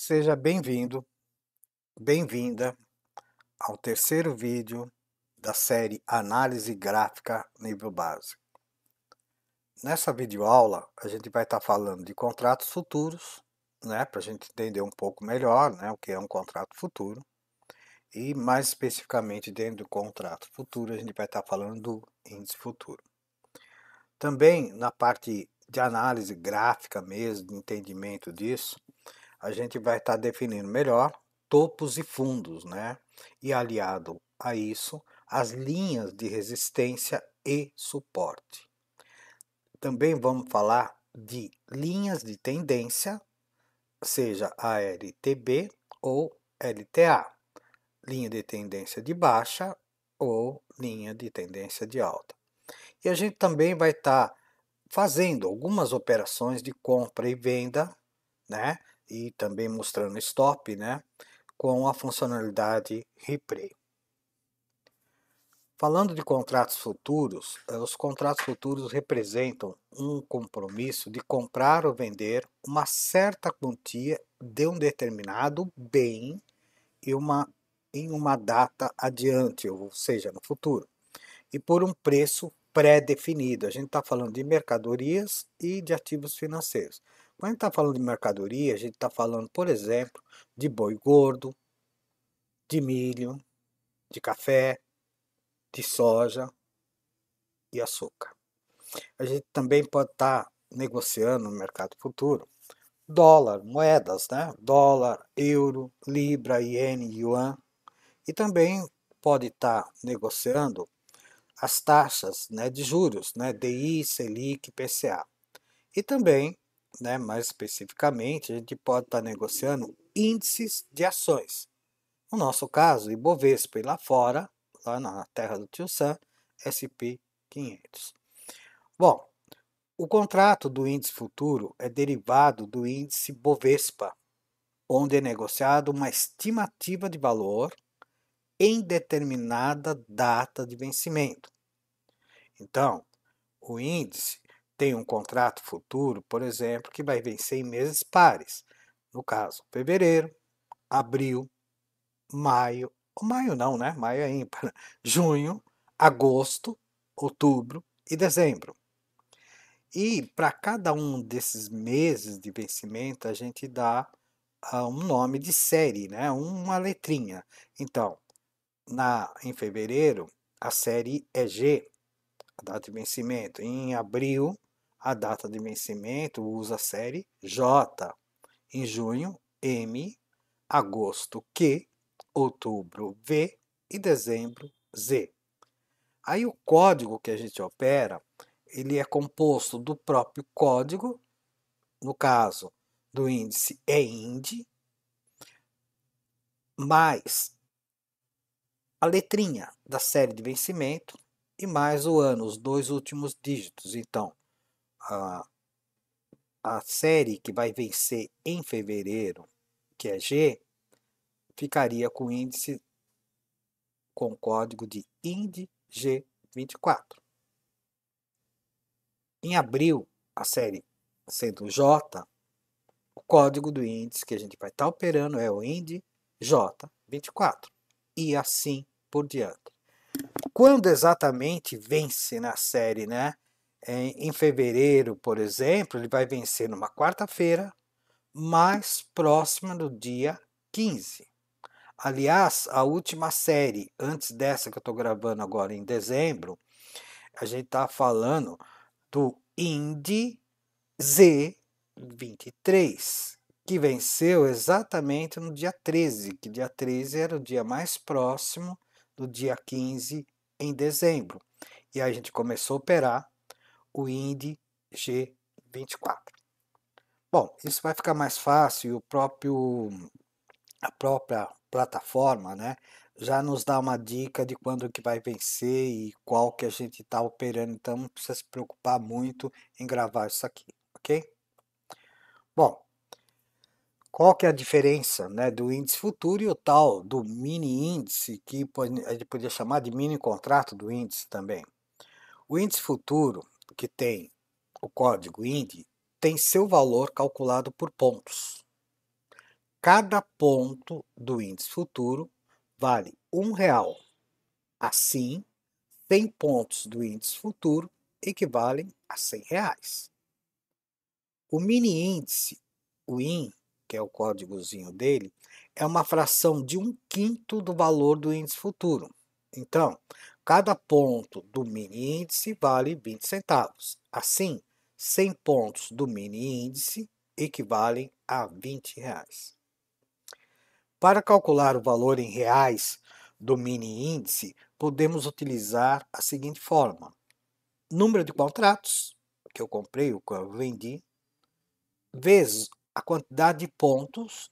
Seja bem-vindo, bem-vinda ao terceiro vídeo da série Análise Gráfica Nível Básico. Nessa videoaula, a gente vai estar falando de contratos futuros, né, para a gente entender um pouco melhor, né, o que é um contrato futuro. E mais especificamente dentro do contrato futuro, a gente vai estar falando do índice futuro. Também na parte de análise gráfica mesmo, de entendimento disso, a gente vai estar definindo melhor topos e fundos, né? E aliado a isso, as linhas de resistência e suporte. Também vamos falar de linhas de tendência, seja a LTB ou LTA, linha de tendência de baixa ou linha de tendência de alta. E a gente também vai estar fazendo algumas operações de compra e venda, né? E também mostrando stop, né? Com a funcionalidade Replay. Falando de contratos futuros, os contratos futuros representam um compromisso de comprar ou vender uma certa quantia de um determinado bem em uma data adiante, ou seja, no futuro, e por um preço pré-definido. A gente está falando de mercadorias e de ativos financeiros. Quando a gente está falando de mercadoria, a gente está falando, por exemplo, de boi gordo, de milho, de café, de soja e açúcar. A gente também pode estar negociando no mercado futuro dólar, moedas, né? Dólar, euro, libra, iene, yuan. E também pode estar negociando as taxas, né, de juros, né? DI, Selic, PCA. E também, né, mais especificamente, a gente pode estar negociando índices de ações. No nosso caso, Ibovespa e lá fora, lá na terra do Tio Sam, SP 500. Bom, o contrato do índice futuro é derivado do índice Bovespa, onde é negociado uma estimativa de valor em determinada data de vencimento. Então, o índice tem um contrato futuro, por exemplo, que vai vencer em meses pares. No caso, fevereiro, abril, maio, maio não, né? Maio é ímpar. Junho, agosto, outubro e dezembro. E para cada um desses meses de vencimento, a gente dá um nome de série, né? Uma letrinha. Então, em fevereiro, a série é G, a data de vencimento. Em abril, a data de vencimento usa a série J. Em junho, M. Agosto, Q. Outubro, V. E dezembro, Z. Aí o código que a gente opera, ele é composto do próprio código, no caso do índice é IND, mais a letrinha da série de vencimento e mais o ano, os dois últimos dígitos. Então, a, a série que vai vencer em fevereiro, que é G, ficaria com o índice com código de IND G24. Em abril, a série sendo J, o código do índice que a gente vai estar operando é o IND J24. E assim por diante. Quando exatamente vence na série, né? Em fevereiro, por exemplo, ele vai vencer numa quarta-feira, mais próxima do dia 15. Aliás, a última série, antes dessa que eu estou gravando agora em dezembro, a gente está falando do Indy Z23, que venceu exatamente no dia 13, que dia 13 era o dia mais próximo do dia 15 em dezembro. E aí a gente começou a operar o Indy G24. Bom, isso vai ficar mais fácil e a própria plataforma, né, já nos dá uma dica de quando que vai vencer e qual que a gente está operando, então não precisa se preocupar muito em gravar isso aqui, ok? Bom, qual que é a diferença, né, do índice futuro e o tal do mini índice, que a gente podia chamar de mini contrato do índice também? O índice futuro, que tem o código IND, tem seu valor calculado por pontos. cada ponto do índice futuro vale R$ 1. Assim, 100 pontos do índice futuro equivalem a R$ 100. O mini índice, o IN, que é o códigozinho dele, é uma fração de 1/5 do valor do índice futuro. Então, cada ponto do mini índice vale 20 centavos. Assim, 100 pontos do mini índice equivalem a R$ 20. Para calcular o valor em reais do mini índice, podemos utilizar a seguinte fórmula: número de contratos que eu comprei, o que eu vendi, vezes a quantidade de pontos,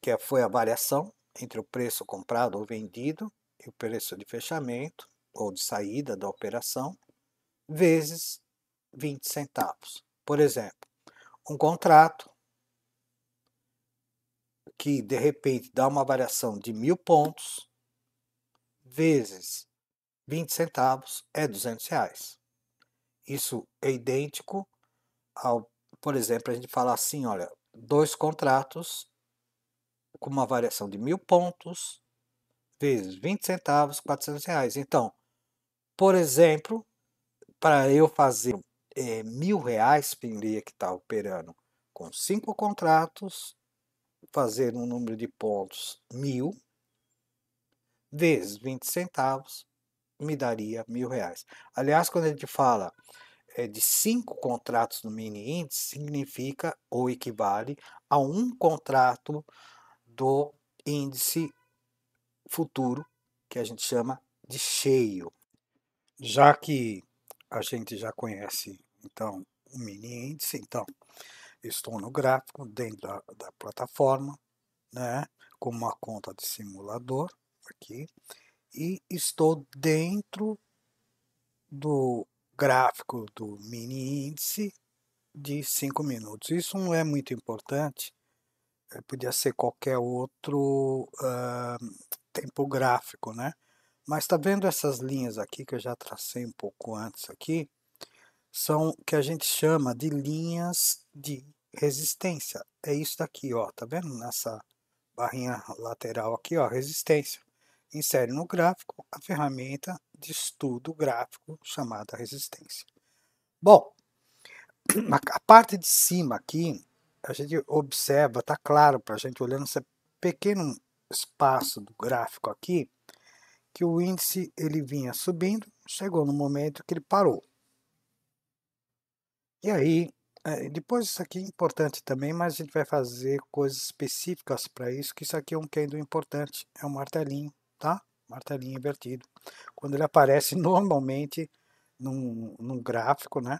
que foi a variação entre o preço comprado ou vendido e o preço de fechamento ou de saída da operação, vezes 20 centavos. Por exemplo, um contrato que de repente dá uma variação de 1.000 pontos, vezes 20 centavos é R$ 200. Isso é idêntico ao, por exemplo, a gente falar assim, olha, 2 contratos com uma variação de 1.000 pontos, vezes 20 centavos, R$ 400. Então, por exemplo, para eu fazer R$ 1.000, teria que estar operando com 5 contratos, fazer um número de pontos 1.000, vezes 20 centavos, me daria R$ 1.000. Aliás, quando a gente fala de 5 contratos no mini índice, significa ou equivale a um contrato do índice futuro, que a gente chama de cheio. Já que a gente já conhece, então, o mini índice, então, estou no gráfico dentro da plataforma, né, com uma conta de simulador aqui, e estou dentro do gráfico do mini índice de 5 minutos. Isso não é muito importante, podia ser qualquer outro tempo gráfico, né? Mas tá vendo essas linhas aqui que eu já tracei um pouco antes aqui? São o que a gente chama de linhas de resistência. É isso daqui, ó, tá vendo? Nessa barrinha lateral aqui, ó, resistência. Insere no gráfico a ferramenta de estudo gráfico chamada resistência. Bom, a parte de cima aqui, a gente observa, tá claro para a gente olhando esse pequeno espaço do gráfico aqui, que o índice ele vinha subindo, chegou no momento que ele parou. E aí, depois isso aqui é importante também, mas a gente vai fazer coisas específicas para isso, que isso aqui é um candle importante, é um martelinho, tá? Martelinho invertido. Quando ele aparece normalmente num gráfico, né?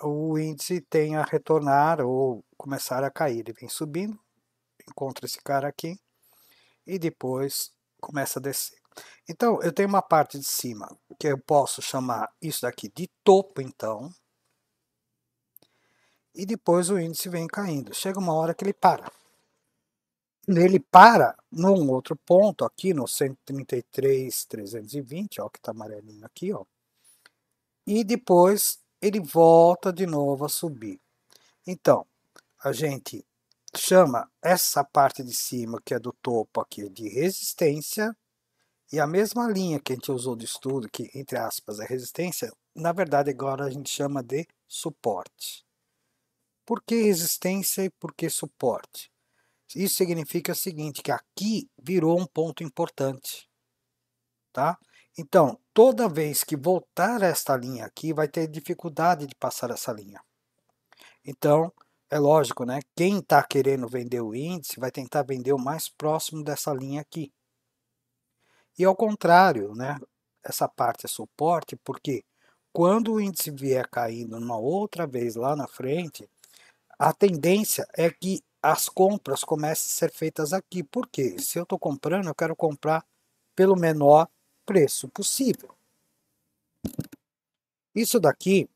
O índice tem a retornar ou começar a cair. Ele vem subindo, encontra esse cara aqui e depois começa a descer. Então, eu tenho uma parte de cima que eu posso chamar isso daqui de topo, então, e depois o índice vem caindo. Chega uma hora que ele para. Ele para num outro ponto aqui no 133.320, ó, que está amarelinho aqui, ó. E depois ele volta de novo a subir. Então, a gente chama essa parte de cima, que é do topo aqui, de resistência, e a mesma linha que a gente usou de estudo, que entre aspas é resistência, na verdade agora a gente chama de suporte. Por que resistência e por que suporte? Isso significa o seguinte, que aqui virou um ponto importante, tá? Então, toda vez que voltar esta linha aqui, vai ter dificuldade de passar essa linha. Então, é lógico, né? Quem está querendo vender o índice vai tentar vender o mais próximo dessa linha aqui. E ao contrário, né? Essa parte é suporte, porque quando o índice vier caindo uma outra vez lá na frente, a tendência é que as compras comecem a ser feitas aqui. Por quê? Se eu estou comprando, eu quero comprar pelo menor preço possível. Isso daqui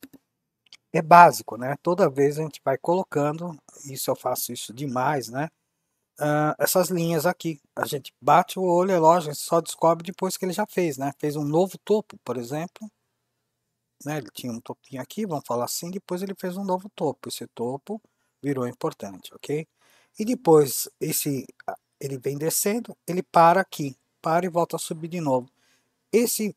é básico, né? Toda vez a gente vai colocando, isso eu faço isso demais, né? Essas linhas aqui, a gente bate o olho, é lógico, a gente só descobre depois que ele já fez, né? Fez um novo topo, por exemplo, né? Ele tinha um topinho aqui, vamos falar assim, depois ele fez um novo topo, esse topo virou importante, ok? E depois ele vem descendo, ele para aqui, para e volta a subir de novo. Esses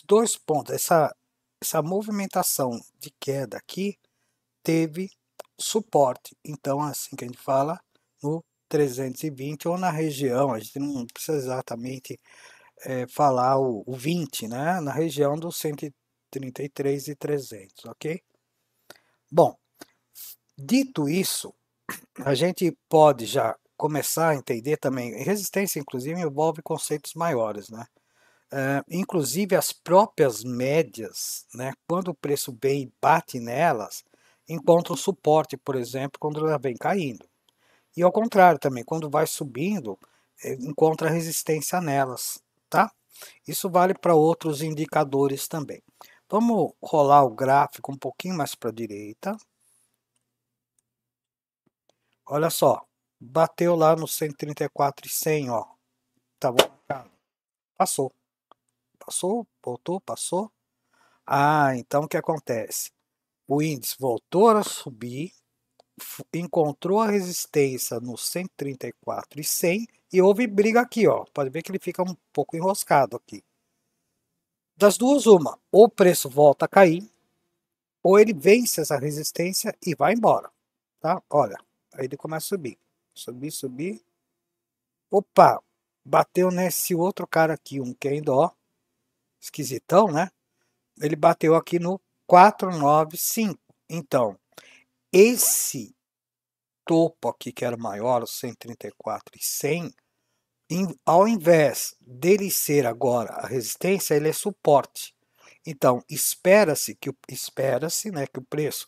dois pontos, essa movimentação de queda aqui, teve suporte. Então, assim que a gente fala, no 320 ou na região, a gente não precisa exatamente falar o 20, né? Na região dos 133 e 300, ok? Bom, dito isso, a gente pode já começar a entender também, resistência inclusive envolve conceitos maiores, né? Inclusive as próprias médias, né? Quando o preço vem e bate nelas, encontra um suporte, por exemplo, quando ela vem caindo. E ao contrário também, quando vai subindo, encontra resistência nelas, tá? Isso vale para outros indicadores também. Vamos rolar o gráfico um pouquinho mais para a direita. Olha só, bateu lá no 134,100, ó. Tá bom? Passou. Passou, voltou, passou. Ah, então o que acontece? O índice voltou a subir, encontrou a resistência no 134,100 e houve briga aqui, ó. Pode ver que ele fica um pouco enroscado aqui. Das duas, uma, ou o preço volta a cair, ou ele vence essa resistência e vai embora, tá? Olha, aí ele começa a subir, subir, subir. Opa, bateu nesse outro cara aqui, um que ainda, ó, esquisitão, né? Ele bateu aqui no 495. Então, esse topo aqui, que era maior, o 134,100, ao invés dele ser agora a resistência, ele é suporte. Então, espera-se, né, que o preço,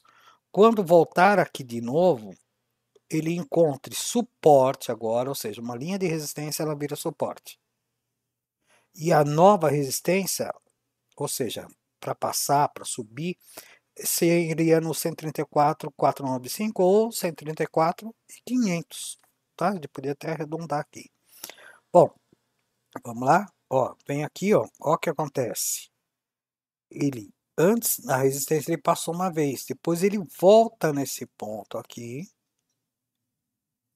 quando voltar aqui de novo, ele encontre suporte agora, ou seja, uma linha de resistência, ela vira suporte. E a nova resistência, ou seja, para passar, para subir, seria no 134,495 ou 134,500, tá? Ele podia até arredondar aqui. Bom, vamos lá? Ó, vem aqui, ó o que acontece. Ele, antes, na resistência, ele passou uma vez, depois ele volta nesse ponto aqui,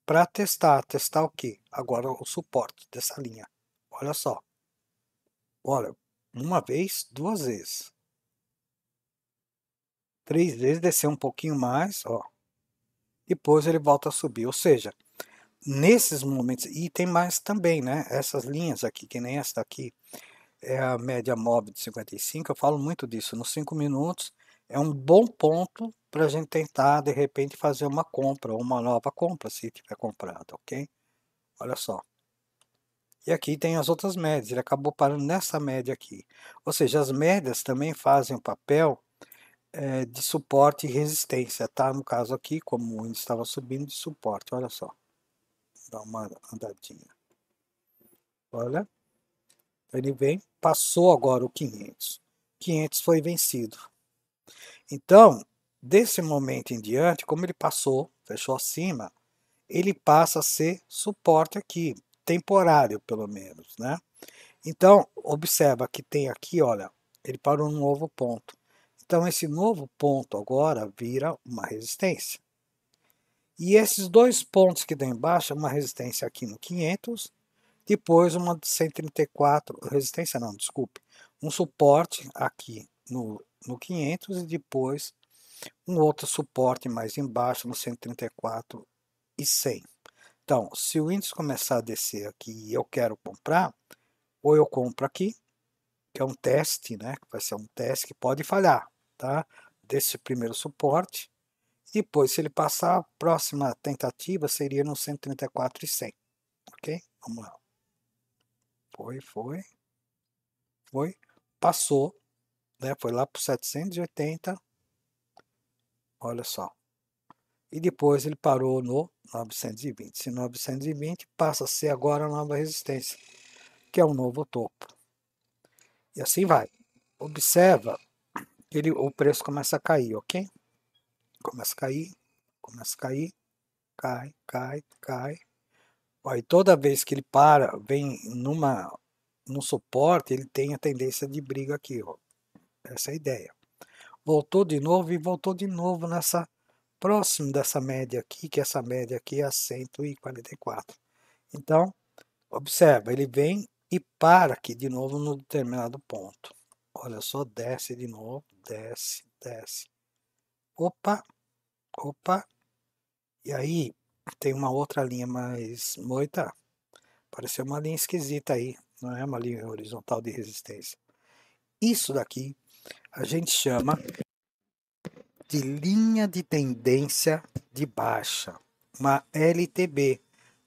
para testar. Testar o quê? Agora o suporte dessa linha. Olha só. Olha, uma vez, duas vezes. Três vezes, desceu um pouquinho mais, ó. Depois ele volta a subir. Ou seja, nesses momentos, e tem mais também, né? Essas linhas aqui, que nem essa daqui, é a média móvel de 55, eu falo muito disso. Nos 5 minutos é um bom ponto para a gente tentar, de repente, fazer uma compra, ou uma nova compra, se tiver comprado, ok? Olha só. E aqui tem as outras médias, ele acabou parando nessa média aqui. Ou seja, as médias também fazem o papel de suporte e resistência, tá? No caso aqui, como o índice estava subindo, de suporte, olha só. Dá uma andadinha. Olha, ele vem, passou agora o 500. 500 foi vencido. Então, desse momento em diante, como ele passou, fechou acima, ele passa a ser suporte aqui, temporário pelo menos, né? Então, observa que tem aqui, olha, ele parou num novo ponto. Então, esse novo ponto agora vira uma resistência. E esses dois pontos que tem embaixo, uma resistência aqui no 500, depois uma de 134, resistência não, desculpe, um suporte aqui no 500 e depois um outro suporte mais embaixo no 134 e 100. Então, se o índice começar a descer aqui e eu quero comprar, ou eu compro aqui, que é um teste, né? Vai ser um teste que pode falhar, tá? Desse primeiro suporte. Depois, se ele passar, a próxima tentativa seria no 134,100, ok? Vamos lá. Foi, passou, né? Foi lá para 780, olha só. E depois ele parou no 920. Se 920 passa a ser agora a nova resistência, que é um novo topo. E assim vai. Observa que o preço começa a cair, ok? Começa a cair, começa a cair, cai, cai, cai. Aí toda vez que ele para, vem num suporte, ele tem a tendência de briga aqui, ó. Essa é a ideia. Voltou de novo e voltou de novo nessa próximo dessa média aqui, que essa média aqui é a 144. Então, observa, ele vem e para aqui de novo no determinado ponto. Olha só, desce de novo, desce, desce. Opa, opa. E aí, tem uma outra linha mais moita. Pareceu uma linha esquisita aí, não é uma linha horizontal de resistência. Isso daqui a gente chama de linha de tendência de baixa, uma LTB.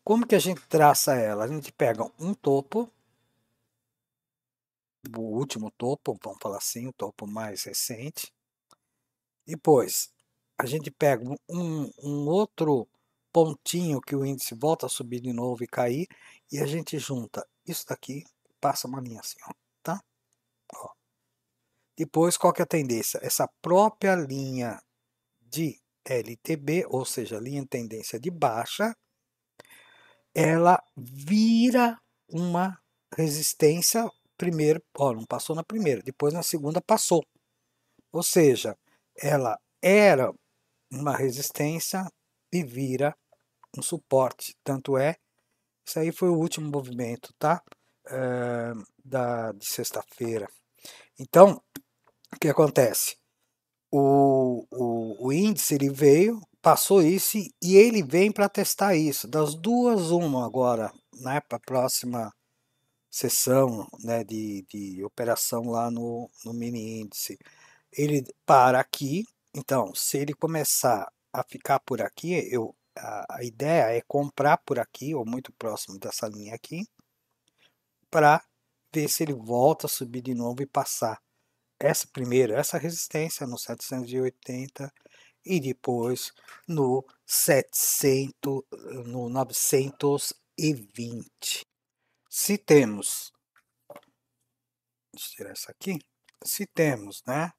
Como que a gente traça ela? A gente pega um topo, o último topo, vamos falar assim, o topo mais recente. Depois, a gente pega um outro pontinho que o índice volta a subir de novo e cair, e a gente junta isso daqui, passa uma linha assim, ó, tá? Ó. Depois, qual que é a tendência? Essa própria linha de LTB, ou seja, linha de tendência de baixa, ela vira uma resistência, primeiro, ó, não passou na primeira, depois na segunda passou. Ou seja, ela era uma resistência e vira um suporte. Tanto é, isso aí foi o último movimento, tá? De sexta-feira. Então, o que acontece? O índice ele veio, passou isso e ele vem para testar isso. Das duas, uma agora, né, para a próxima sessão, né, de operação lá no mini índice. Ele para aqui, então, se ele começar a ficar por aqui, a ideia é comprar por aqui, ou muito próximo dessa linha aqui, para ver se ele volta a subir de novo e passar essa resistência no 780 e depois no 700, no 920. Se temos, deixa eu tirar essa aqui, se temos, né,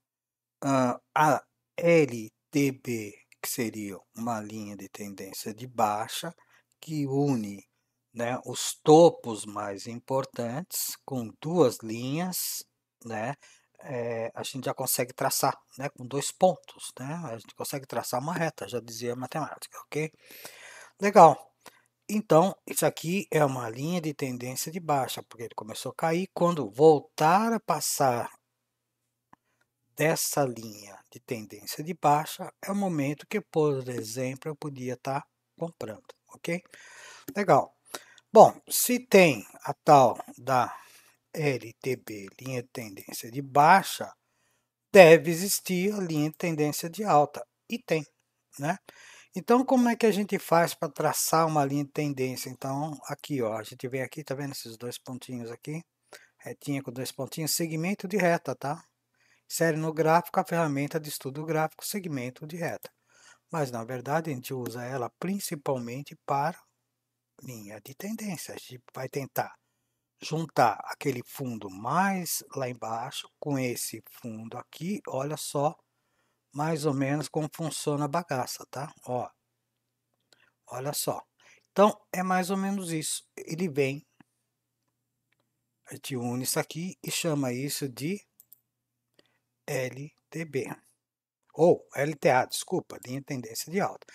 a LTB, que seria uma linha de tendência de baixa, que une, né, os topos mais importantes com duas linhas, né, a gente já consegue traçar, né, com dois pontos, né, a gente consegue traçar uma reta, já dizia a matemática, ok? Legal. Então, isso aqui é uma linha de tendência de baixa, porque ele começou a cair. Quando voltar a passar dessa linha de tendência de baixa, é o momento que, por exemplo, eu podia estar comprando, ok? Legal. Bom, se tem a tal da LTB, linha de tendência de baixa, deve existir a linha de tendência de alta, e tem, né? Então, como é que a gente faz para traçar uma linha de tendência? Então, aqui, ó, a gente vem aqui, tá vendo esses dois pontinhos aqui? Retinha com dois pontinhos, segmento de reta, tá? Série no gráfico, a ferramenta de estudo gráfico, segmento de reta. Mas, na verdade, a gente usa ela principalmente para linha de tendência. A gente vai tentar juntar aquele fundo mais lá embaixo com esse fundo aqui. Olha só mais ou menos como funciona a bagaça, tá? Ó, olha só. Então, é mais ou menos isso. Ele vem, a gente une isso aqui e chama isso de LTB. Ou LTA, desculpa, linha de tendência de alta.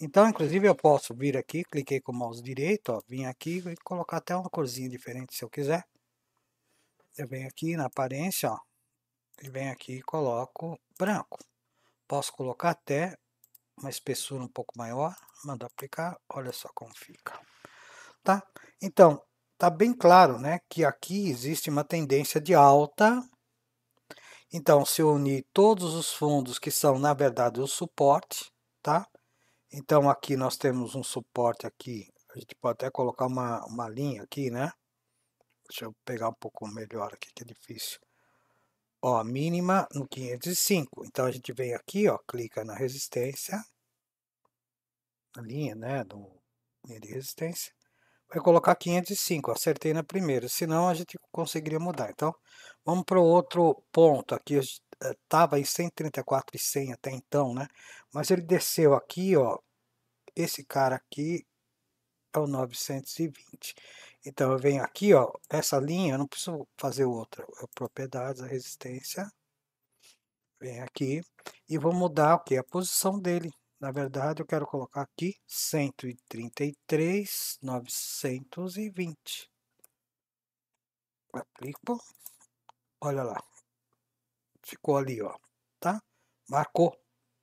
Então, inclusive, eu posso vir aqui, cliquei com o mouse direito, ó, vim aqui e colocar até uma corzinha diferente se eu quiser. Eu venho aqui na aparência, ó, e venho aqui e coloco branco. Posso colocar até uma espessura um pouco maior, mando aplicar, olha só como fica. Tá? Então, tá bem claro, né, que aqui existe uma tendência de alta. Então, se eu unir todos os fundos que são, na verdade, o suporte, tá? Então, aqui nós temos um suporte aqui, a gente pode até colocar uma linha aqui, né? Deixa eu pegar um pouco melhor aqui, que é difícil. Ó, mínima no 505. Então, a gente vem aqui, ó, clica na resistência, na linha, né, linha de resistência. Vai colocar 505, acertei na primeira, senão a gente conseguiria mudar. Então, vamos para o outro ponto aqui, estava em 134,100 até então, né? Mas ele desceu aqui, ó, esse cara aqui é o 920. Então, eu venho aqui, ó, essa linha, eu não preciso fazer outra, é propriedades, a resistência, venho aqui e vou mudar o que? A posição dele, Na verdade, eu quero colocar aqui 133.920. Aplico. Olha lá. Ficou ali, ó. Tá? Marcou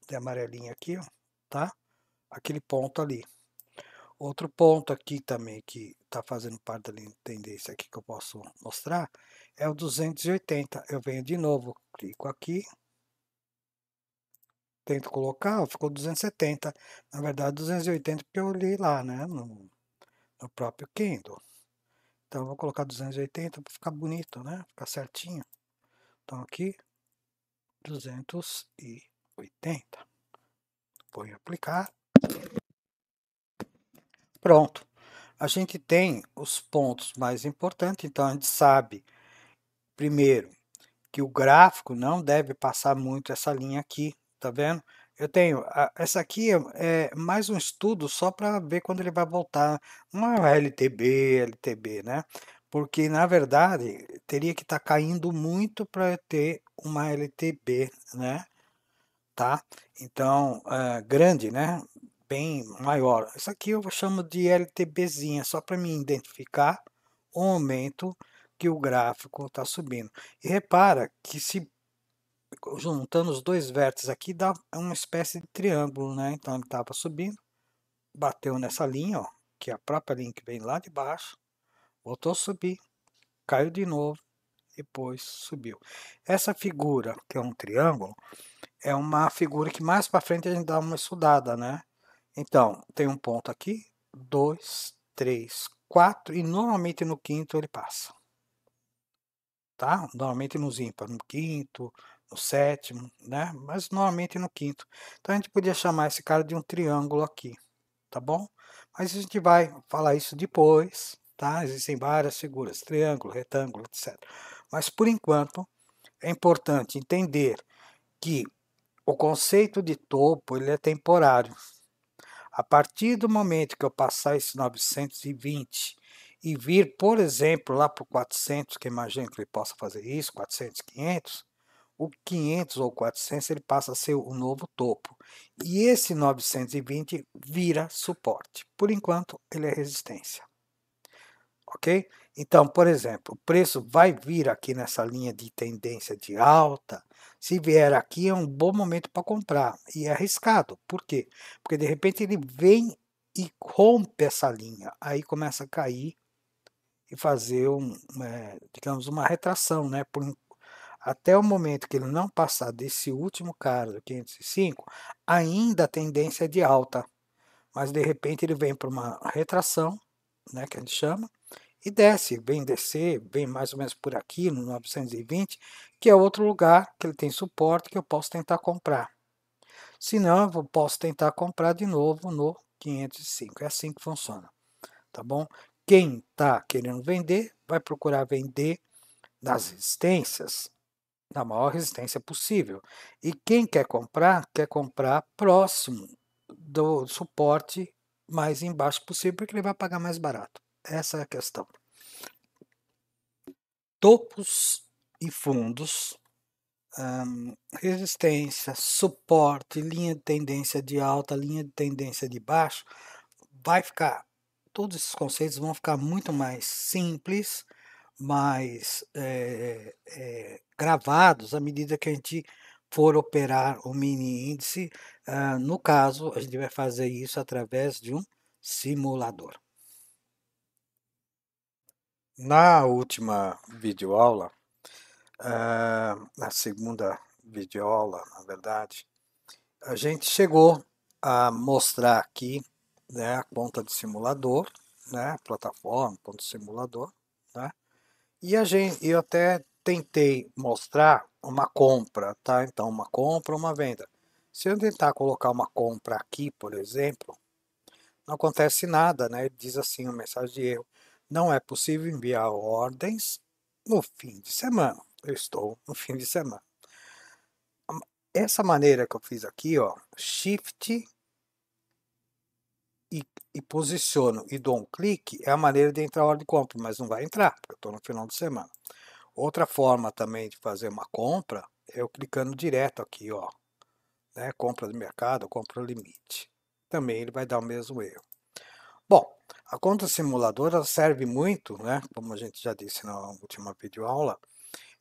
de amarelinho aqui, ó. Tá? Aquele ponto ali. Outro ponto aqui também que está fazendo parte da tendência aqui que eu posso mostrar é o 280. Eu venho de novo, clico aqui, tento colocar, ó, ficou 270. Na verdade, 280 porque eu olhei lá, né, no próprio Kindle. Então, eu vou colocar 280 para ficar bonito, né, ficar certinho. Então, aqui, 280. Vou em aplicar. Pronto. A gente tem os pontos mais importantes, então a gente sabe, primeiro, que o gráfico não deve passar muito essa linha aqui, tá vendo? Eu tenho, essa aqui é mais um estudo só para ver quando ele vai voltar, uma LTB, né? Porque na verdade teria que estar caindo muito para ter uma LTB, né? Tá? Então, grande, né? Bem maior. Isso aqui eu chamo de LTBzinha, só para me identificar o momento que o gráfico está subindo. E repara que se juntando os dois vértices aqui dá uma espécie de triângulo, né? Então ele estava subindo, bateu nessa linha, ó, que é a própria linha que vem lá de baixo, voltou a subir, caiu de novo, depois subiu. Essa figura, que é um triângulo, é uma figura que mais para frente a gente dá uma estudada, né? Então, tem um ponto aqui, 2, 3, 4 e normalmente no quinto ele passa. Tá? Normalmente nos ímpar, no quinto, no sétimo, né? Mas normalmente no quinto. Então a gente podia chamar esse cara de um triângulo aqui, tá bom? Mas a gente vai falar isso depois, tá? Existem várias figuras, triângulo, retângulo, etc. Mas por enquanto é importante entender que o conceito de topo ele é temporário. A partir do momento que eu passar esse 920 e vir, por exemplo, lá para o 400, que eu imagino que ele possa fazer isso, 400, 500, o 500 ou 400 ele passa a ser o novo topo. E esse 920 vira suporte. Por enquanto, ele é resistência. Ok? Então, por exemplo, o preço vai vir aqui nessa linha de tendência de alta. Se vier aqui, é um bom momento para comprar. E é arriscado. Por quê? Porque de repente ele vem e rompe essa linha. Aí começa a cair e fazer, digamos, uma retração, né? Até o momento que ele não passar desse último cara do 505, ainda a tendência é de alta. Mas de repente ele vem para uma retração, né, que a gente chama, e desce, vem descer, vem mais ou menos por aqui, no 920, que é outro lugar que ele tem suporte que eu posso tentar comprar. Se não, eu posso tentar comprar de novo no 505. É assim que funciona, tá bom? Quem está querendo vender, vai procurar vender nas resistências, na maior resistência possível. E quem quer comprar próximo do suporte mais embaixo possível, porque ele vai pagar mais barato. Essa é a questão. Topos e fundos, resistência, suporte, linha de tendência de alta, linha de tendência de baixo, vai ficar, todos esses conceitos vão ficar muito mais simples, mais gravados à medida que a gente for operar o mini índice. No caso, a gente vai fazer isso através de um simulador. Na última videoaula, na segunda videoaula, na verdade, a gente chegou a mostrar aqui, né, a conta de simulador, né, plataforma, conta de simulador, né, e eu até tentei mostrar uma compra, tá? Então, uma compra, uma venda. Se eu tentar colocar uma compra aqui, por exemplo, não acontece nada, né? Ele diz assim, uma mensagem de erro. Não é possível enviar ordens no fim de semana. Eu estou no fim de semana. Essa maneira que eu fiz aqui, ó, Shift e posiciono e dou um clique, é a maneira de entrar a ordem de compra, mas não vai entrar, porque eu estou no final de semana. Outra forma também de fazer uma compra é eu clicando direto aqui, ó, né? Compra de mercado, compra limite. Também ele vai dar o mesmo erro. Bom, a conta simuladora serve muito, né? Como a gente já disse na última videoaula,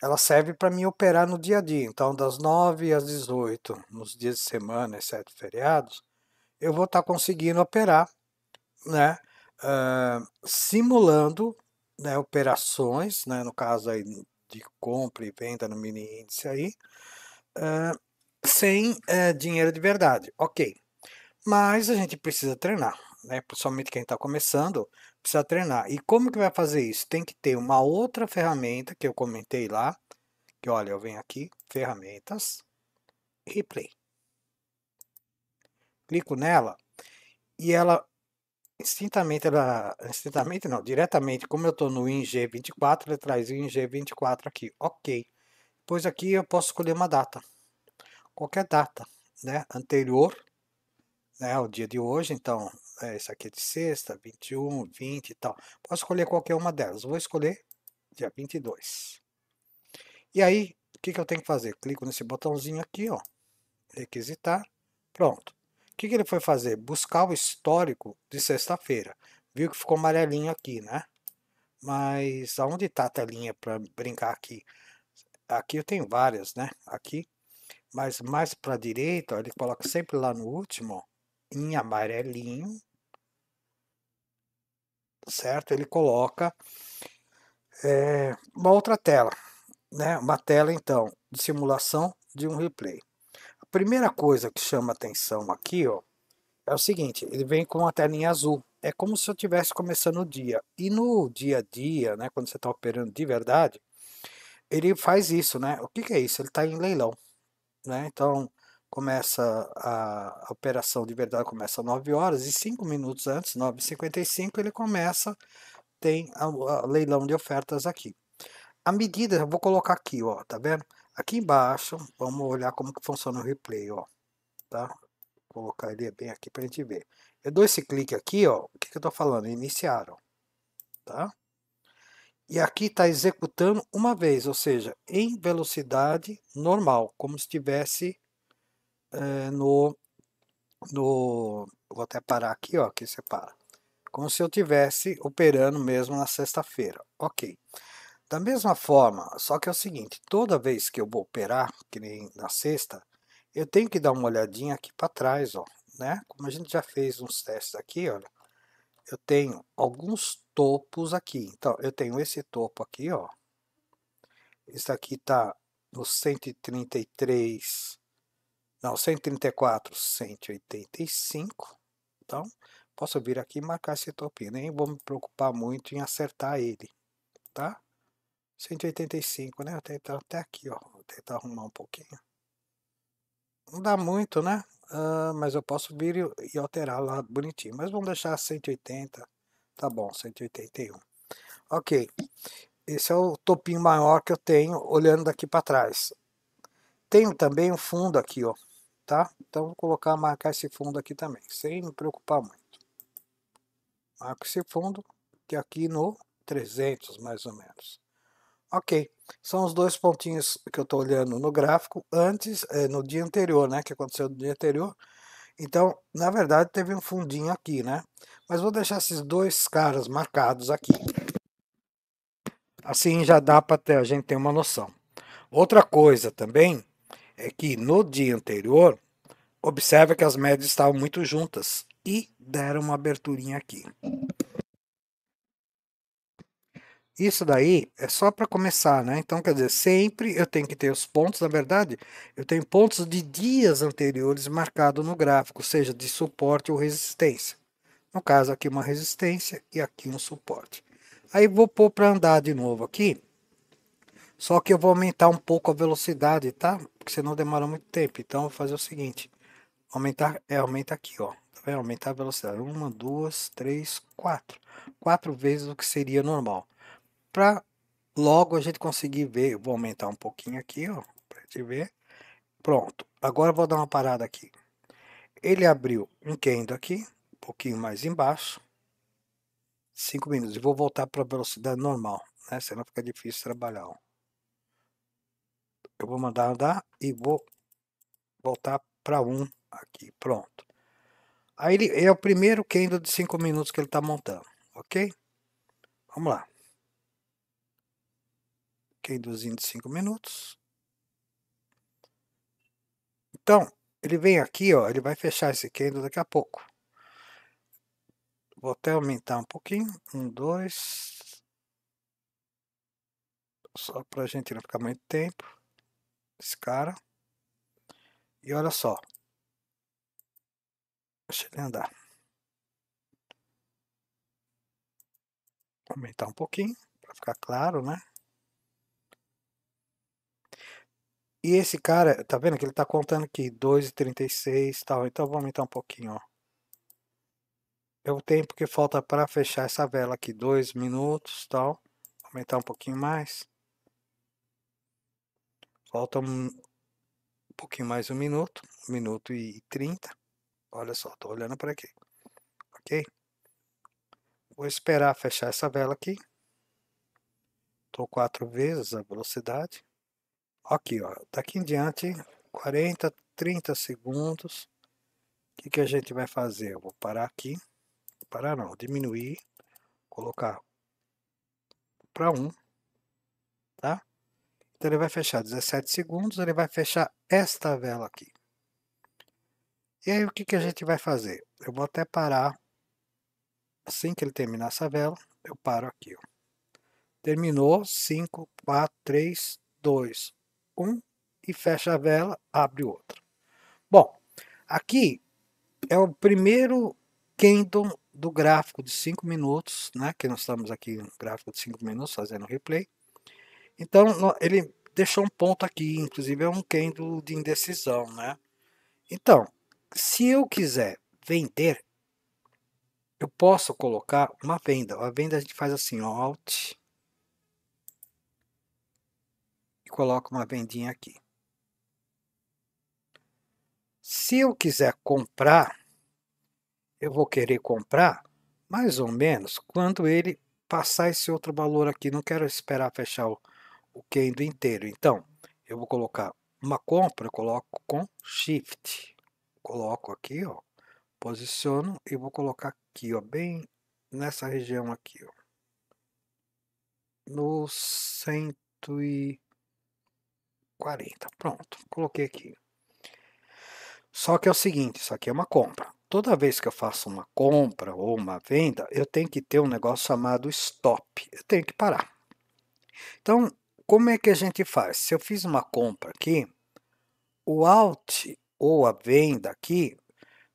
ela serve para mim operar no dia a dia. Então, das 9 às 18, nos dias de semana, exceto feriados, eu vou estar conseguindo operar, né? Simulando, né, operações, né, no caso aí de compra e venda no mini índice aí, sem dinheiro de verdade. Ok. Mas a gente precisa treinar, né? Principalmente quem está começando, precisa treinar. E como que vai fazer isso? Tem que ter uma outra ferramenta que eu comentei lá, que olha, eu venho aqui, ferramentas, replay. Clico nela e ela instintamente não, diretamente, como eu estou no ING24, ele traz o ING24 aqui, ok. Pois aqui eu posso escolher uma data, qualquer data, né, anterior, né, ao dia de hoje, então, esse aqui é de sexta, 21, 20 e tal. Posso escolher qualquer uma delas, vou escolher dia 22. E aí, o que eu tenho que fazer? Clico nesse botãozinho aqui, ó, requisitar, pronto. O que ele foi fazer? Buscar o histórico de sexta-feira. Viu que ficou amarelinho aqui, né? Mas aonde está a telinha para brincar aqui? Aqui eu tenho várias, né? Aqui, mas mais para a direita, ó, ele coloca sempre lá no último, ó, em amarelinho, certo? Ele coloca uma outra tela, né? Uma tela então de simulação de um replay. A primeira coisa que chama atenção aqui, ó, é o seguinte, ele vem com uma telinha azul. É como se eu estivesse começando o dia. E no dia a dia, né, quando você está operando de verdade, ele faz isso, né? O que que é isso? Ele está em leilão, né? Então, começa a operação de verdade começa às 9 horas e 5 minutos antes, 9h55, ele começa, tem a leilão de ofertas aqui. A medida, eu vou colocar aqui, ó, tá vendo? Aqui embaixo, vamos olhar como que funciona o replay, ó, tá? Vou colocar ele bem aqui pra gente ver. Eu dou esse clique aqui, ó, o que que eu tô falando? Iniciar, ó, tá? E aqui está executando uma vez, ou seja, em velocidade normal, como se estivesse vou até parar aqui, ó, aqui você para. Como se eu estivesse operando mesmo na sexta-feira. Ok. Da mesma forma, só que é o seguinte, toda vez que eu vou operar, que nem na sexta, eu tenho que dar uma olhadinha aqui para trás, ó, né? Como a gente já fez uns testes aqui, olha, eu tenho alguns topos aqui. Então, eu tenho esse topo aqui, ó. Esse aqui está no 133, não, 134, 185. Então, posso vir aqui e marcar esse topinho. Nem vou me preocupar muito em acertar ele, tá? 185, né? Vou tentar até aqui, ó. Vou tentar arrumar um pouquinho. Não dá muito, né? Mas eu posso vir e alterar lá bonitinho. Mas vamos deixar 180. Tá bom, 181. Ok. Esse é o topinho maior que eu tenho olhando daqui para trás. Tenho também um fundo aqui, ó. Tá? Então vou colocar, marcar esse fundo aqui também, sem me preocupar muito. Marco esse fundo, que é aqui no 300, mais ou menos. Ok, são os dois pontinhos que eu estou olhando no gráfico antes, no dia anterior, né? Que aconteceu no dia anterior. Então, na verdade, teve um fundinho aqui, né? Mas vou deixar esses dois caras marcados aqui. Assim já dá para a gente ter uma noção. Outra coisa também é que no dia anterior, observa que as médias estavam muito juntas e deram uma aberturinha aqui. Isso daí é só para começar, né? Então, quer dizer, sempre eu tenho que ter os pontos, na verdade, eu tenho pontos de dias anteriores marcados no gráfico, seja de suporte ou resistência. No caso, aqui uma resistência e aqui um suporte. Aí vou pôr para andar de novo aqui, só que eu vou aumentar um pouco a velocidade, tá? Porque senão demora muito tempo. Então, eu vou fazer o seguinte, aumenta aqui, ó. Tá vendo? Aumentar a velocidade. Uma, duas, três, quatro. 4 vezes o que seria normal. Para logo a gente conseguir ver, eu vou aumentar um pouquinho aqui, ó, para gente ver. Pronto. Agora eu vou dar uma parada aqui. Ele abriu um candle aqui, um pouquinho mais embaixo. 5 minutos. E vou voltar para a velocidade normal, né? Senão fica difícil trabalhar, ó. Eu vou mandar andar e vou voltar para 1 aqui, pronto. Aí ele é o primeiro candle de 5 minutos que ele está montando, ok? Vamos lá. Candlezinho de 5 minutos. Então, ele vem aqui, ó, ele vai fechar esse candle daqui a pouco. Vou até aumentar um pouquinho. 1, 2. Só para a gente não ficar muito tempo. Esse cara. E olha só. Deixa ele andar. Aumentar um pouquinho, para ficar claro, né? E esse cara, tá vendo que ele tá contando aqui 2,36 e tal. Então eu vou aumentar um pouquinho, ó. É o tempo que falta para fechar essa vela aqui, 2 minutos, tal. Aumentar um pouquinho mais. Falta um pouquinho mais 1 minuto, 1 minuto e 30. Olha só, tô olhando para aqui. Ok? Vou esperar fechar essa vela aqui. Tô 4 vezes a velocidade. Aqui, ó, daqui em diante, 40, 30 segundos. O que que a gente vai fazer? Eu vou parar aqui. Parar não, diminuir. Colocar para 1, tá? Então ele vai fechar 17 segundos, ele vai fechar esta vela aqui. E aí o que que a gente vai fazer? Eu vou até parar, assim que ele terminar essa vela, eu paro aqui, ó. Terminou, 5, 4, 3, 2, 1, e fecha a vela, abre outra. Bom, aqui é o primeiro candle do gráfico de 5 minutos, né? Que nós estamos aqui no gráfico de 5 minutos fazendo replay. Então, ele deixou um ponto aqui, inclusive é um candle de indecisão, né? Então, se eu quiser vender, eu posso colocar uma venda. A venda a gente faz assim, ó, Alt, e coloca uma vendinha aqui. Se eu quiser comprar, eu vou querer comprar mais ou menos quando ele passar esse outro valor aqui. Não quero esperar fechar o candle inteiro. Então, eu vou colocar uma compra, eu coloco com Shift. Coloco aqui, ó, posiciono e vou colocar aqui, ó, bem nessa região aqui, ó, no 140. Pronto, coloquei aqui. Só que é o seguinte, isso aqui é uma compra. Toda vez que eu faço uma compra ou uma venda, eu tenho que ter um negócio chamado stop. Eu tenho que parar. Então, como é que a gente faz? Se eu fiz uma compra aqui, o Alt ou a venda aqui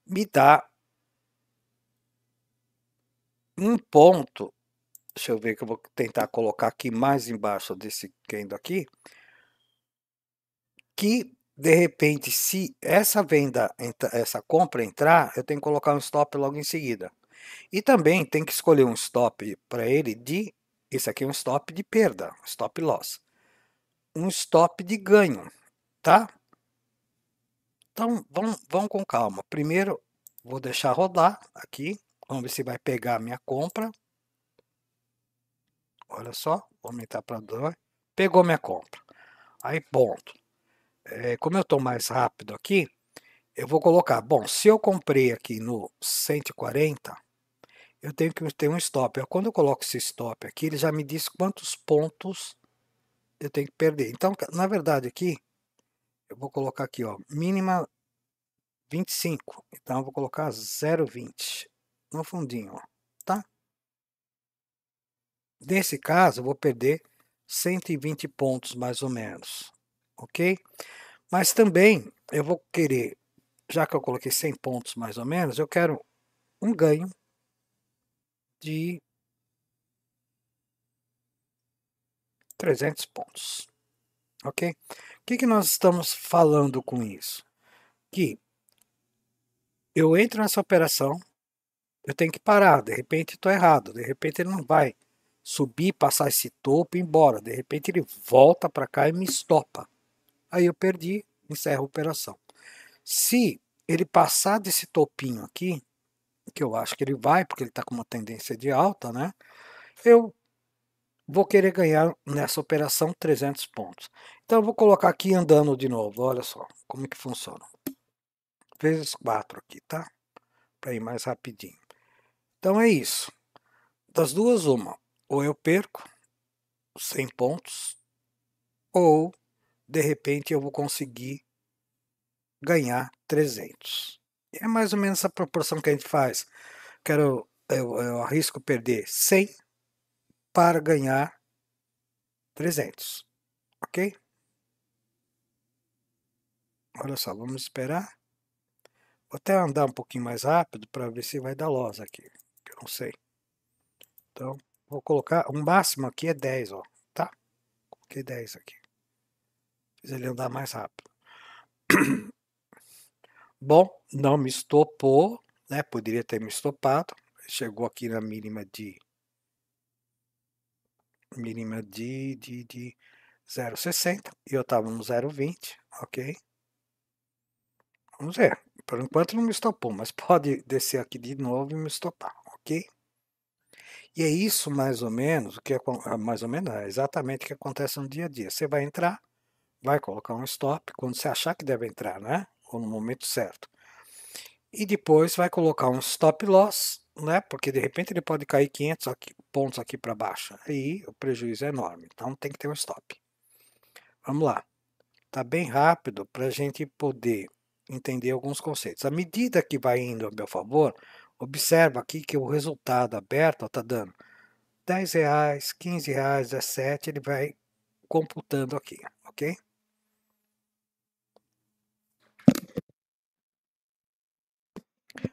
me dá um ponto. Deixa eu ver que eu vou tentar colocar aqui mais embaixo desse candle aqui. Que, de repente, se essa venda, essa compra entrar, eu tenho que colocar um stop logo em seguida. E também tem que escolher um stop para ele de, esse aqui é um stop de perda, stop loss. Um stop de ganho, tá? Então, vamos com calma. Primeiro, vou deixar rodar aqui. Vamos ver se vai pegar a minha compra. Olha só, vou aumentar para 2. Pegou minha compra. Aí, ponto. Como eu estou mais rápido aqui, eu vou colocar, bom, se eu comprei aqui no 140, eu tenho que ter um stop. Quando eu coloco esse stop aqui, ele já me diz quantos pontos eu tenho que perder. Então, na verdade aqui, eu vou colocar aqui, ó, mínima 25. Então, eu vou colocar 0,20 no fundinho, ó, tá? Nesse caso, eu vou perder 120 pontos mais ou menos, ok? Mas também eu vou querer, já que eu coloquei 100 pontos mais ou menos, eu quero um ganho de 300 pontos, ok? O que nós estamos falando com isso? Que eu entro nessa operação, eu tenho que parar, de repente estou errado, de repente ele não vai subir, passar esse topo e ir embora, de repente ele volta para cá e me estopa. Aí eu perdi, encerro a operação. Se ele passar desse topinho aqui, que eu acho que ele vai, porque ele está com uma tendência de alta, né? Eu vou querer ganhar nessa operação 300 pontos. Então eu vou colocar aqui andando de novo, olha só como é que funciona. vezes 4 aqui, tá? Para ir mais rapidinho. Então é isso. Das duas, uma. Ou eu perco 100 pontos, ou de repente eu vou conseguir ganhar 300. É mais ou menos essa proporção que a gente faz. Eu arrisco perder 100 para ganhar 300, ok? Olha só, vamos esperar. Vou até andar um pouquinho mais rápido para ver se vai dar loss aqui, que eu não sei. Então, vou colocar, o máximo aqui é 10, ó, tá? Coloquei 10 aqui. Fiz ele andar mais rápido. Bom, não me estopou, né? Poderia ter me estopado. Chegou aqui na mínima de 0,60 e eu estava no 0,20, ok? Vamos ver. Por enquanto não me estopou, mas pode descer aqui de novo e me estopar, ok? E é isso mais ou menos, mais ou menos, é exatamente o que acontece no dia a dia. Você vai entrar, vai colocar um stop quando você achar que deve entrar, né? Ou no momento certo. E depois vai colocar um stop loss, né? Porque de repente ele pode cair 500 pontos aqui para baixo. Aí o prejuízo é enorme. Então tem que ter um stop. Vamos lá. Tá bem rápido para a gente poder entender alguns conceitos. À medida que vai indo a meu favor, observa aqui que o resultado aberto está dando R$ 10, R$ 15, 17, ele vai computando aqui, ok?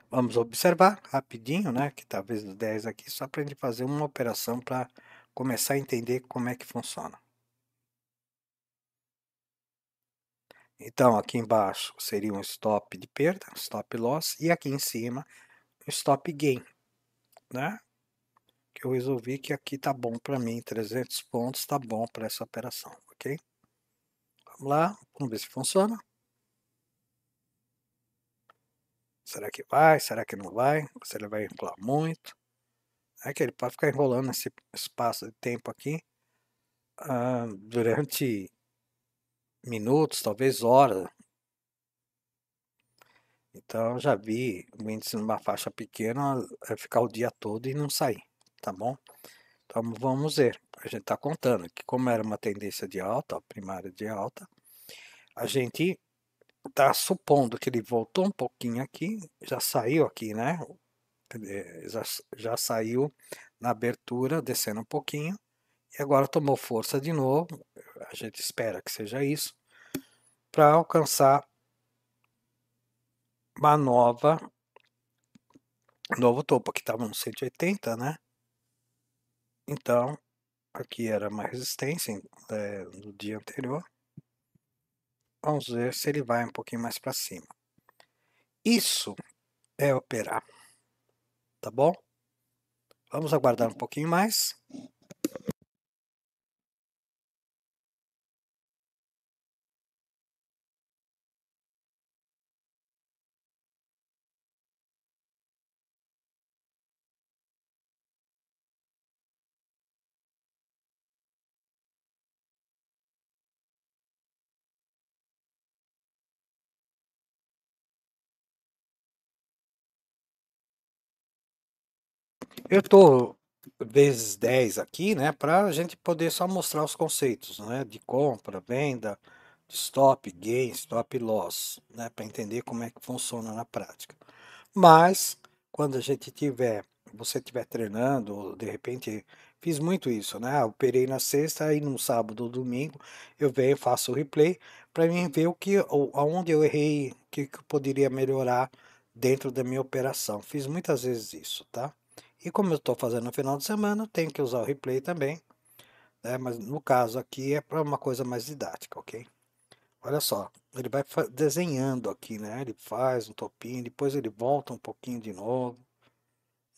Vamos observar rapidinho, né? Que talvez os 10 aqui, só para a gente fazer uma operação para começar a entender como é que funciona. Então, aqui embaixo seria um stop de perda, stop loss, e aqui em cima, stop gain, né? Que eu resolvi que aqui tá bom para mim, 300 pontos tá bom para essa operação, ok? Vamos lá, vamos ver se funciona. Será que vai? Será que não vai? Se ele vai enrolar muito? É que ele pode ficar enrolando esse espaço de tempo aqui durante minutos, talvez horas. Então, já vi o índice numa faixa pequena ficar o dia todo e não sair, tá bom? Então, vamos ver. A gente está contando que como era uma tendência de alta, ó, primária de alta, a gente está supondo que ele voltou um pouquinho aqui, já saiu aqui, né? Já saiu na abertura, descendo um pouquinho, e agora tomou força de novo. A gente espera que seja isso, para alcançar uma novo topo. Aqui estava no 180, né? Então, aqui era uma resistência no dia anterior. Vamos ver se ele vai um pouquinho mais para cima. Isso é operar, tá bom? Vamos aguardar um pouquinho mais. Eu estou vezes 10 aqui, né, para a gente poder só mostrar os conceitos, né, de compra, venda, de stop, gain, stop loss, né, para entender como é que funciona na prática. Mas, quando a gente você estiver treinando, ou de repente, fiz muito isso, né, eu operei na sexta e no sábado ou domingo eu venho e faço o replay para mim ver aonde eu errei, o que eu poderia melhorar dentro da minha operação. Fiz muitas vezes isso, tá? E como eu estou fazendo no final de semana, eu tenho que usar o replay também, né? Mas no caso aqui é para uma coisa mais didática, ok? Olha só, ele vai desenhando aqui, né? Ele faz um topinho, depois ele volta um pouquinho de novo,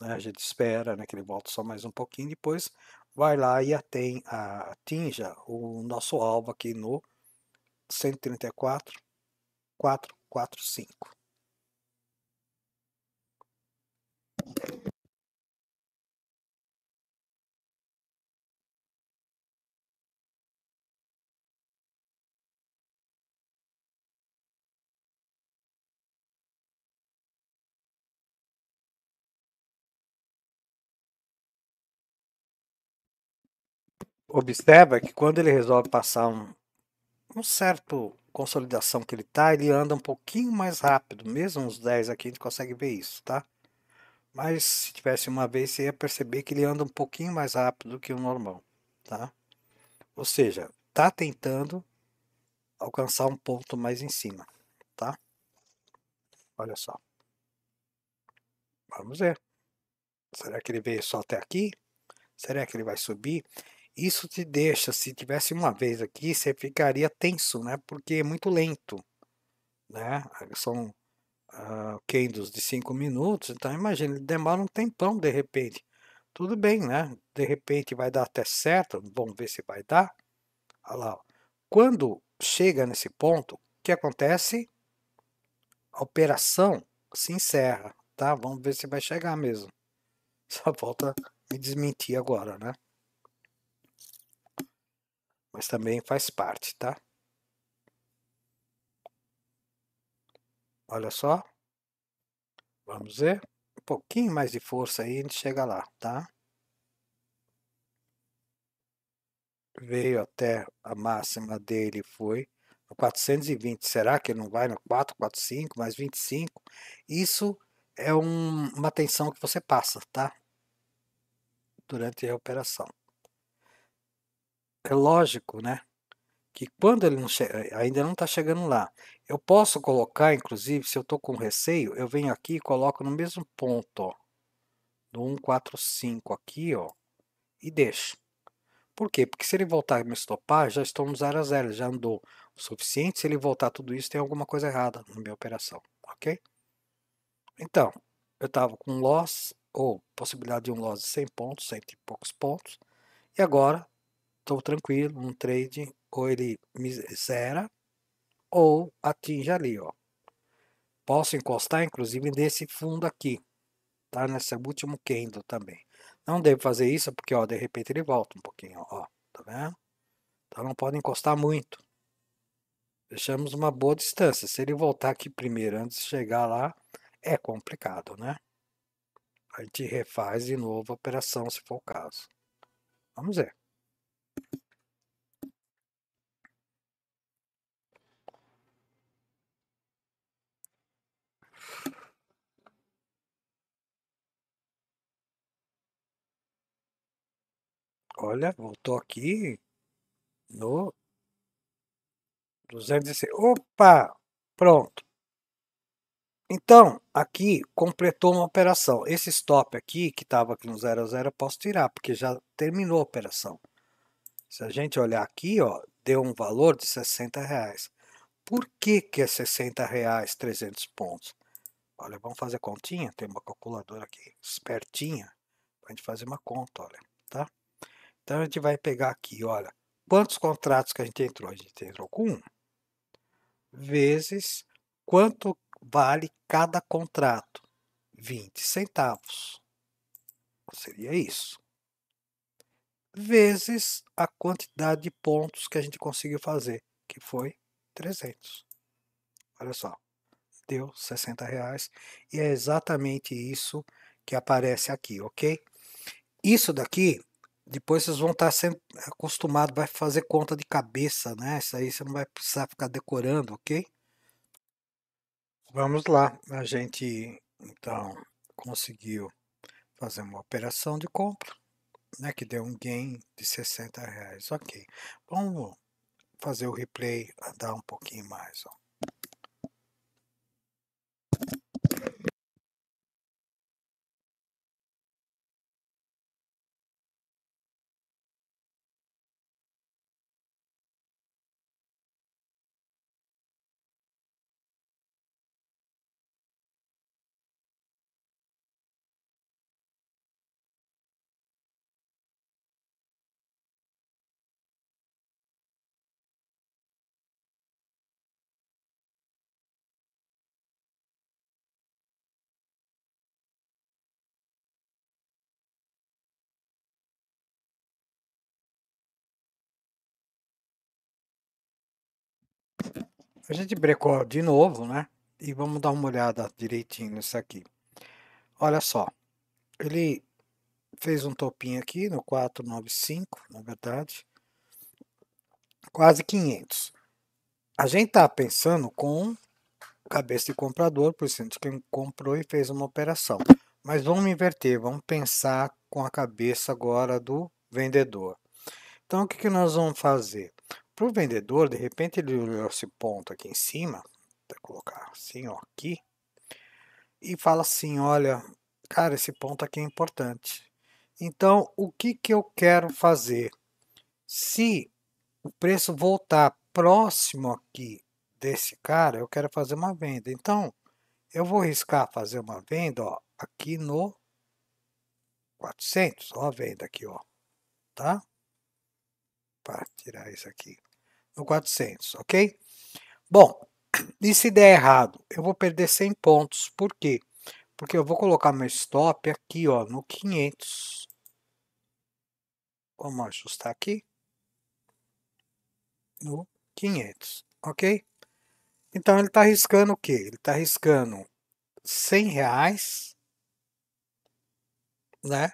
né? A gente espera, né, que ele volte só mais um pouquinho, depois vai lá e atinja o nosso alvo aqui no 134,445. observa que quando ele resolve passar um certo consolidação que ele tá, ele anda um pouquinho mais rápido, mesmo uns 10 aqui a gente consegue ver isso, tá? Mas se tivesse uma vez, você ia perceber que ele anda um pouquinho mais rápido do que o normal, tá? Ou seja, tá tentando alcançar um ponto mais em cima, tá? Olha só, vamos ver. Será que ele veio só até aqui? Será que ele vai subir? Isso te deixa, se tivesse uma vez aqui, você ficaria tenso, né? Porque é muito lento, né? São candles de 5 minutos, então imagina, ele demora um tempão de repente. Tudo bem, né? De repente vai dar até certo, vamos ver se vai dar. Olha lá, ó. Quando chega nesse ponto, o que acontece? A operação se encerra, tá? Vamos ver se vai chegar mesmo. Só falta me desmentir agora, né? Mas também faz parte, tá? Olha só, vamos ver. Um pouquinho mais de força aí, a gente chega lá, tá? Veio até a máxima dele, foi no 420. Será que ele não vai no 445 mais 25? Isso é uma tensão que você passa, tá? Durante a operação. É lógico, né? Que quando ele não ainda não está chegando lá, eu posso colocar, inclusive, se eu estou com receio, eu venho aqui e coloco no mesmo ponto, ó, do 145 aqui, ó, e deixo. Por quê? Porque se ele voltar a me estopar, já estou no 0 a 0, já andou o suficiente. Se ele voltar tudo isso, tem alguma coisa errada na minha operação, ok? Então, eu estava com loss, ou possibilidade de um loss de 100 pontos, 100 e poucos pontos, e agora estou tranquilo, um trade, ou ele me zera, ou atinge ali, ó. Posso encostar, inclusive, nesse fundo aqui, tá? Nesse último candle também. Não devo fazer isso porque, ó, de repente ele volta um pouquinho, ó, tá vendo? Então não pode encostar muito. Deixamos uma boa distância. Se ele voltar aqui primeiro, antes de chegar lá, é complicado, né? A gente refaz de novo a operação, se for o caso. Vamos ver. Olha, voltou aqui no 206. Opa! Pronto. Então, aqui completou uma operação. Esse stop aqui, que estava aqui no 0 a 0, eu posso tirar, porque já terminou a operação. Se a gente olhar aqui, ó, deu um valor de R$ 60. Por que que é R$ 60, 300 pontos? Olha, vamos fazer continha, tem uma calculadora aqui, espertinha, para a gente fazer uma conta, olha, tá? Então a gente vai pegar aqui, olha, quantos contratos que a gente entrou? A gente entrou com um, vezes quanto vale cada contrato? 20 centavos. Seria isso. Vezes a quantidade de pontos que a gente conseguiu fazer, que foi 300. Olha só, deu R$ 60 e é exatamente isso que aparece aqui, ok? Isso daqui, depois vocês vão estar sendo acostumados, vai fazer conta de cabeça, né? Isso aí você não vai precisar ficar decorando, ok? Vamos lá, a gente então conseguiu fazer uma operação de compra, né? Que deu um gain de R$ 60, ok. Vamos fazer o replay, andar um pouquinho mais, ó. A gente brecou de novo, né? E vamos dar uma olhada direitinho nisso aqui. Olha só, ele fez um topinho aqui no 495, na verdade, quase 500. A gente tá pensando com cabeça de comprador, por isso quem comprou e fez uma operação. Mas vamos inverter, vamos pensar com a cabeça agora do vendedor. Então, o que nós vamos fazer? Para o vendedor, de repente ele olhou esse ponto aqui em cima, vou colocar assim, ó, aqui, e fala assim, olha, cara, esse ponto aqui é importante. Então, o que eu quero fazer? Se o preço voltar próximo aqui desse cara, eu quero fazer uma venda. Então, eu vou riscar fazer uma venda, ó, aqui no 400, ó a venda aqui, ó, tá? Para tirar isso aqui, no 400, ok? Bom, e se der errado? Eu vou perder 100 pontos. Por quê? Porque eu vou colocar meu stop aqui, ó, no 500. Vamos ajustar aqui no 500, ok? Então ele está arriscando o quê? Ele está arriscando 100 reais, né?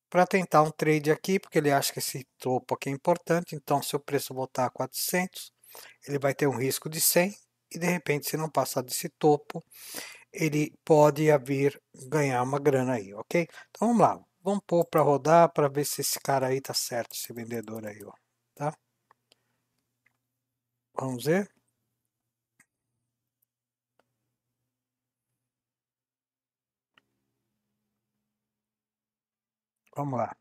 Para tentar um trade aqui, porque ele acha que esse topo aqui é importante. Então, se o preço voltar a 400, ele vai ter um risco de 100 e de repente, se não passar desse topo, ele pode vir ganhar uma grana aí, ok? Então vamos lá, vamos pôr para rodar para ver se esse cara aí tá certo, esse vendedor aí, ó, tá? Vamos ver. Vamos lá.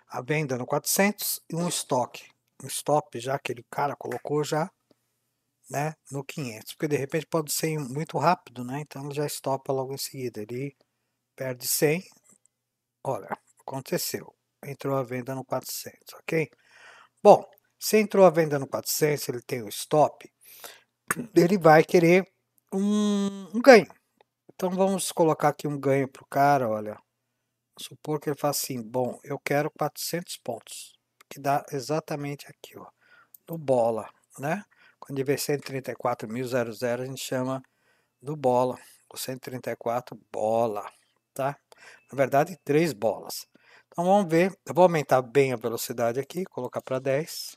A venda no 400 e um estoque. Um stop já que aquele cara colocou já, né, no 500. Porque de repente pode ser muito rápido, né? Então ele já estopa logo em seguida. Ele perde 100. Olha, aconteceu. Entrou a venda no 400, ok? Bom, se entrou a venda no 400, ele tem o stop, ele vai querer um ganho. Então vamos colocar aqui um ganho para o cara, olha. Supor que ele fala assim, bom, eu quero 400 pontos, que dá exatamente aqui, ó, no bola, né? Quando ele vê 134.000 a gente chama do bola, o 134 bola, tá? Na verdade, 3 bolas. Então vamos ver, eu vou aumentar bem a velocidade aqui, colocar para 10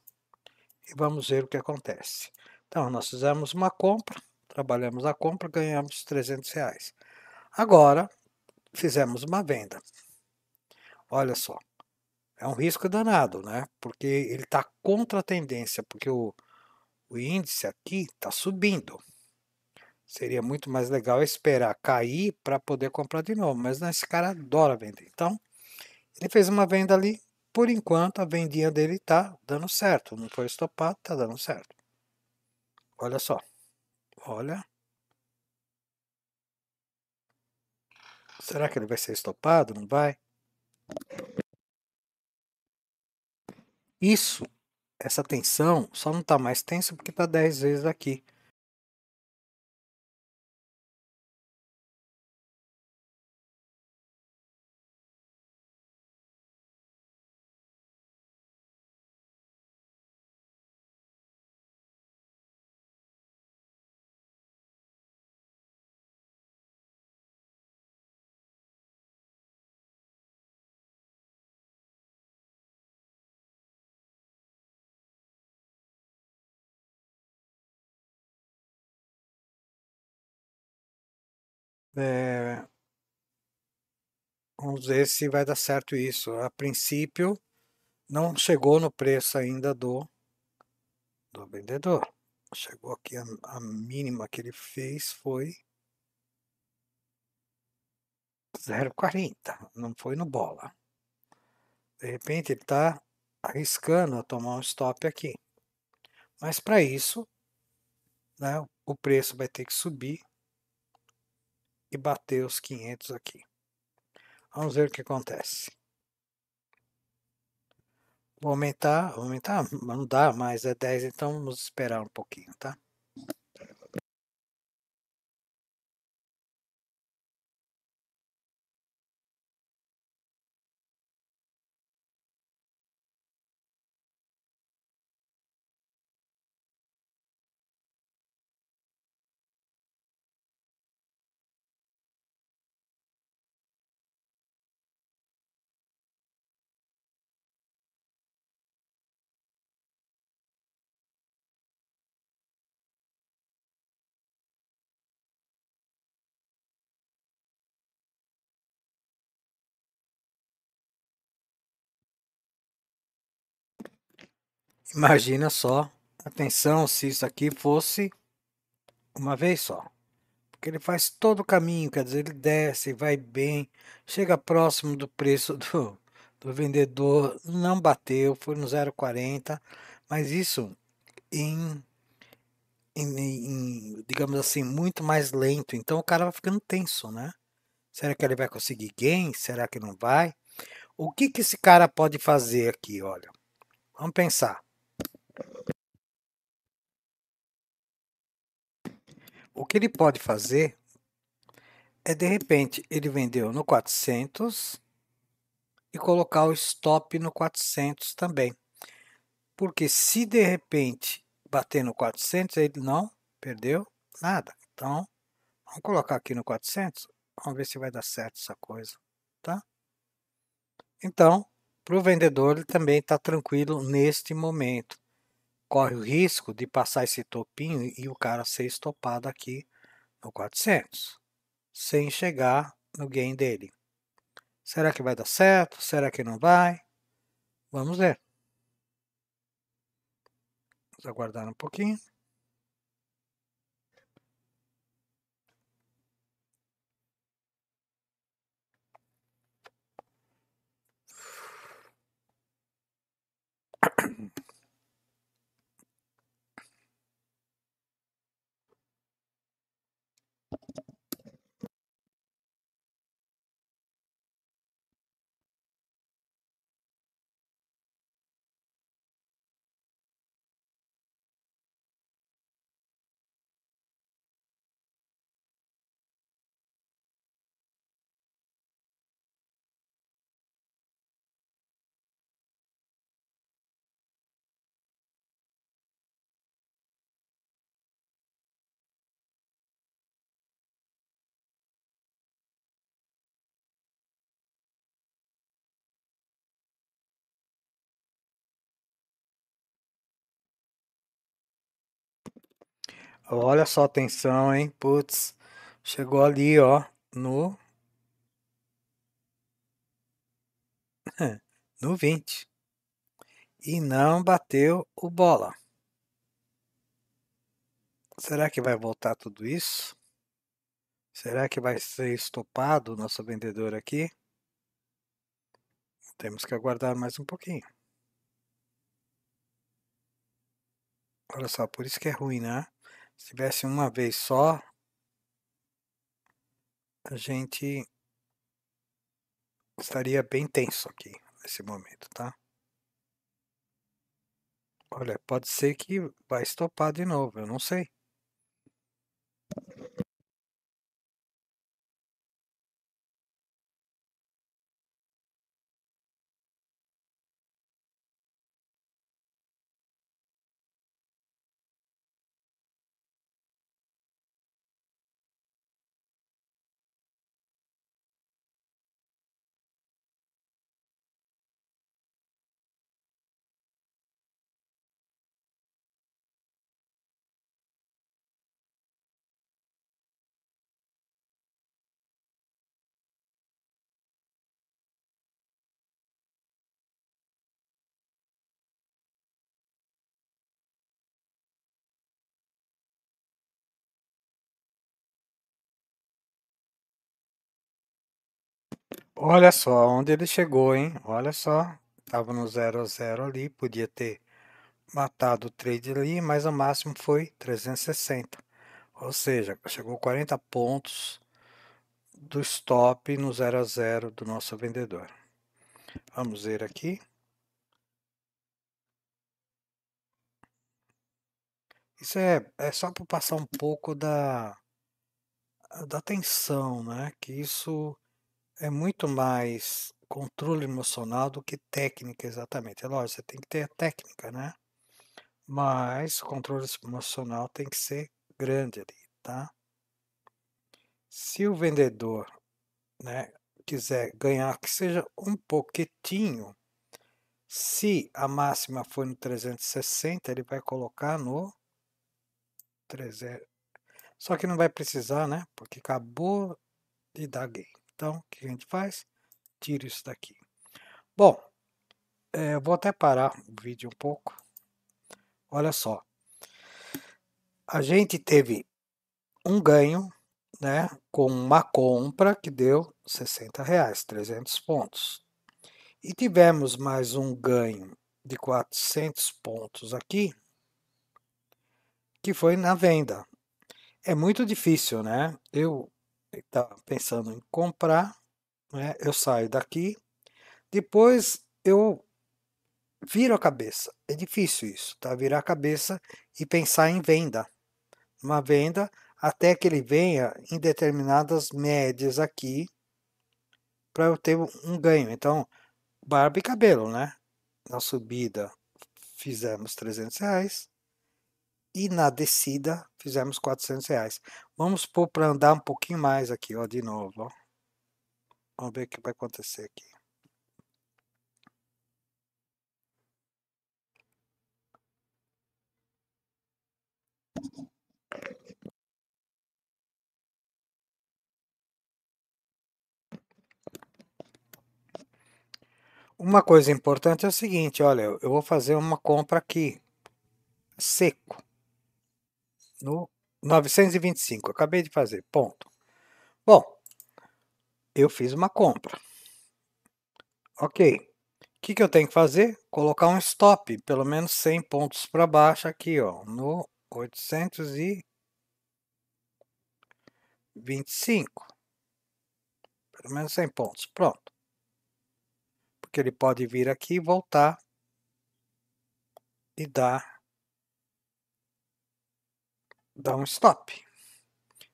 e vamos ver o que acontece. Então nós fizemos uma compra, trabalhamos a compra, ganhamos 300 reais. Agora fizemos uma venda. Olha só, é um risco danado, né? Porque ele está contra a tendência, porque o índice aqui está subindo. Seria muito mais legal esperar cair para poder comprar de novo, mas não, esse cara adora vender. Então, ele fez uma venda ali. Por enquanto, a vendinha dele está dando certo. Não foi estopado, está dando certo. Olha só. Olha. Será que ele vai ser estopado? Não vai? Isso, essa tensão, só não está mais tensa porque está 10 vezes aqui. É, vamos ver se vai dar certo isso. A princípio, não chegou no preço ainda do vendedor. Chegou aqui, a mínima que ele fez foi 0,40. Não foi no bola. De repente, ele está arriscando a tomar um stop aqui. Mas para isso, né, o preço vai ter que subir e bater os 500 aqui. Vamos ver o que acontece. Vou aumentar, mas não dá mais, é 10, então vamos esperar um pouquinho, tá? Imagina só, atenção, se isso aqui fosse uma vez só. Porque ele faz todo o caminho, quer dizer, ele desce, vai bem, chega próximo do preço do vendedor, não bateu, foi no 0,40, mas isso em, digamos assim, muito mais lento. Então o cara vai ficando tenso, né? Será que ele vai conseguir gain? Será que não vai? O que que esse cara pode fazer aqui, olha? Vamos pensar. O que ele pode fazer é, de repente, ele vendeu no 400 e colocar o stop no 400 também. Porque se de repente bater no 400, ele não perdeu nada. Então, vamos colocar aqui no 400. Vamos ver se vai dar certo essa coisa, tá? Então, para o vendedor, ele também está tranquilo neste momento. Corre o risco de passar esse topinho e o cara ser estopado aqui no 400, sem chegar no gain dele. Será que vai dar certo? Será que não vai? Vamos ver. Vamos aguardar um pouquinho. Olha só, atenção, hein? Putz, chegou ali, ó, no 20 e não bateu o bola. Será que vai voltar tudo isso? Será que vai ser estopado o nosso vendedor aqui? Temos que aguardar mais um pouquinho. Olha só, por isso que é ruim, né? Se tivesse uma vez só, a gente estaria bem tenso aqui nesse momento, tá? Olha, pode ser que vai estopar de novo, eu não sei. Olha só onde ele chegou, hein? Olha só, estava no 0 a 0 ali, podia ter matado o trade ali, mas o máximo foi 360. Ou seja, chegou 40 pontos do stop no 0 a 0 do nosso vendedor. Vamos ver aqui. Isso é só para passar um pouco da tensão, né? Que isso é muito mais controle emocional do que técnica exatamente. É lógico, você tem que ter a técnica, né? Mas o controle emocional tem que ser grande ali, tá? Se o vendedor, né, quiser ganhar que seja um pouquinho, se a máxima for no 360, ele vai colocar no 300. Só que não vai precisar, né? Porque acabou de dar gain. Então, o que a gente faz? Tira isso daqui. Bom, eu vou até parar o vídeo um pouco. olha só, a gente teve um ganho, né, com uma compra que deu R$ 60, 300 pontos. E tivemos mais um ganho de 400 pontos aqui, que foi na venda. É muito difícil, né? Eu estava pensando em comprar, né? Eu saio daqui, depois eu viro a cabeça. É difícil isso, tá? Virar a cabeça e pensar em venda. Uma venda até que ele venha em determinadas médias aqui para eu ter um ganho. Então, barba e cabelo, né? Na subida fizemos R$ 300 e na descida fizemos R$ 400. Vamos pôr para andar um pouquinho mais aqui, ó, de novo, ó. Vamos ver o que vai acontecer aqui. Uma coisa importante é o seguinte, olha, eu vou fazer uma compra aqui, seco, no 925, acabei de fazer, ponto. Bom, eu fiz uma compra, ok. O que eu tenho que fazer? Colocar um stop, pelo menos 100 pontos para baixo aqui, ó, no 825, pelo menos 100 pontos, pronto. Porque ele pode vir aqui, voltar e dar um stop.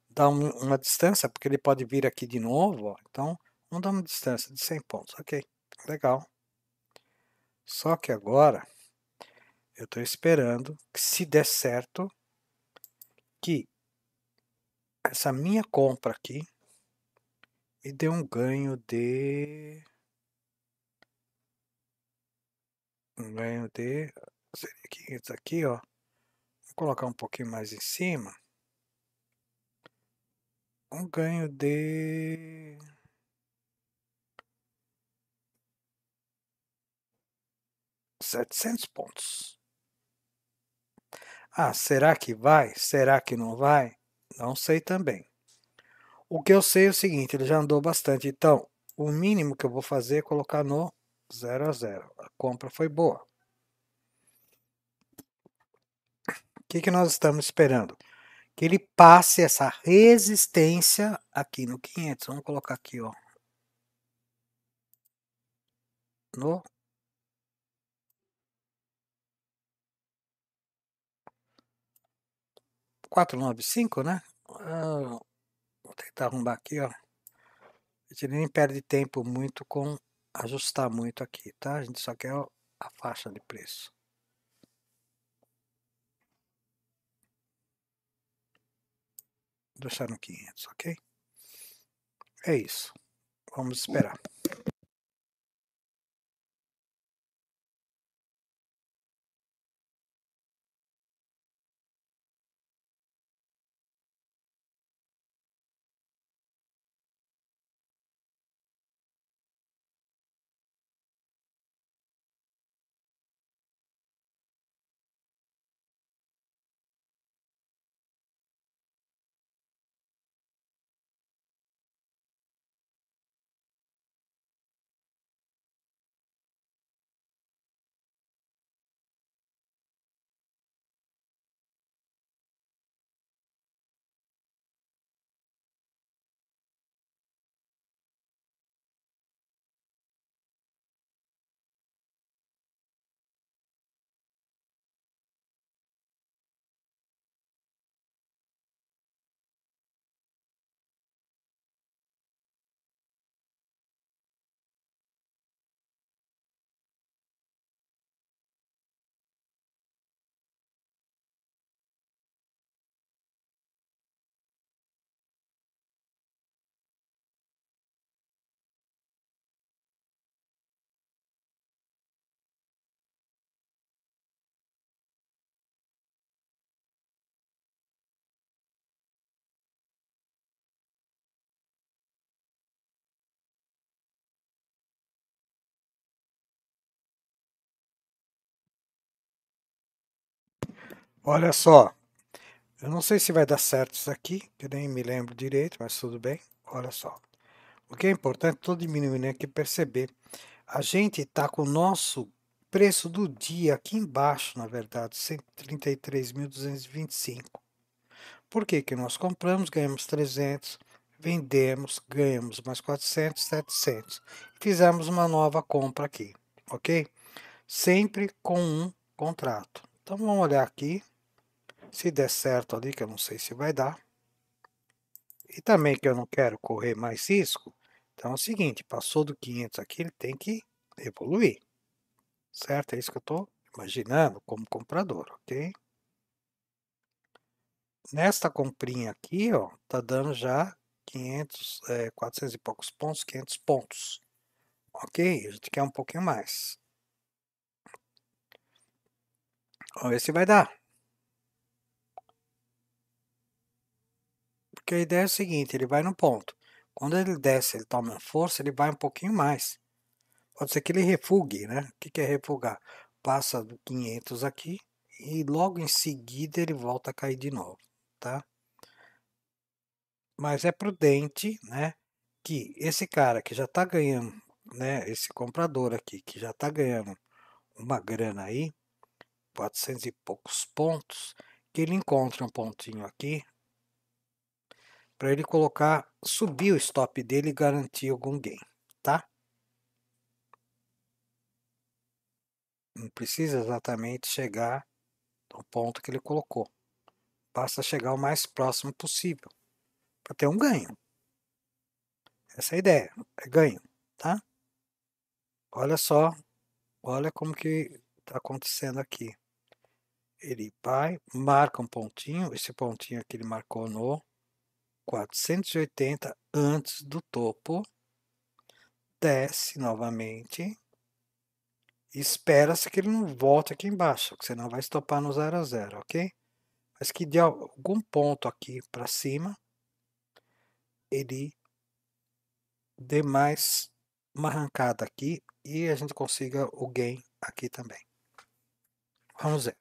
Dar uma distância, porque ele pode vir aqui de novo, ó. Então vamos dar uma distância de 100 pontos, ok, legal. Só que agora eu estou esperando que, se der certo, que essa minha compra aqui me dê um ganho de... seria 500 aqui, ó. Vou colocar um pouquinho mais em cima. Um ganho de 700 pontos. Ah, será que vai? Será que não vai? Não sei também. O que eu sei é o seguinte, ele já andou bastante, então o mínimo que eu vou fazer é colocar no 0 a 0. A compra foi boa. O que nós estamos esperando? Que ele passe essa resistência aqui no 500. Vamos colocar aqui, ó, no 495, né? Vou tentar arrumar aqui, ó. A gente nem perde tempo muito com ajustar muito aqui, tá? A gente só quer a faixa de preço. Vou deixar no 500, ok? É isso. Vamos esperar. Olha só, eu não sei se vai dar certo isso aqui, que eu nem me lembro direito, mas tudo bem. Olha só. O que é importante, estou diminuindo aqui, perceber. A gente está com o nosso preço do dia aqui embaixo, na verdade, 133.225. Por que que nós compramos, ganhamos 300, vendemos, ganhamos mais 400, 700. Fizemos uma nova compra aqui, ok? Sempre com um contrato. Então vamos olhar aqui, se der certo ali, que eu não sei se vai dar. E também que eu não quero correr mais risco. Então é o seguinte, passou do 500 aqui, ele tem que evoluir, certo? É isso que eu estou imaginando como comprador, ok? Nesta comprinha aqui, ó, tá dando já 500, 400 e poucos pontos, 500 pontos. Ok? A gente quer um pouquinho mais. Vamos ver se vai dar. Porque a ideia é o seguinte, ele vai no ponto. Quando ele desce, ele toma força, ele vai um pouquinho mais. Pode ser que ele refugue, né? O que é refugar? Passa do 500 aqui e logo em seguida ele volta a cair de novo, tá? Mas é prudente, né? Que esse cara que já está ganhando, né? Esse comprador aqui que já está ganhando uma grana aí, 400 e poucos pontos, que ele encontre um pontinho aqui para ele colocar, subir o stop dele e garantir algum gain, tá? Não precisa exatamente chegar no ponto que ele colocou. Basta chegar o mais próximo possível para ter um ganho. Essa é a ideia, é ganho, tá? Olha só, olha como que está acontecendo aqui. Ele vai, marca um pontinho, esse pontinho aqui ele marcou no 480 antes do topo, desce novamente, espera-se que ele não volte aqui embaixo, porque senão vai estopar no 0 a 0, ok? Mas que de algum ponto aqui para cima, ele dê mais uma arrancada aqui e a gente consiga o gain aqui também. Vamos ver.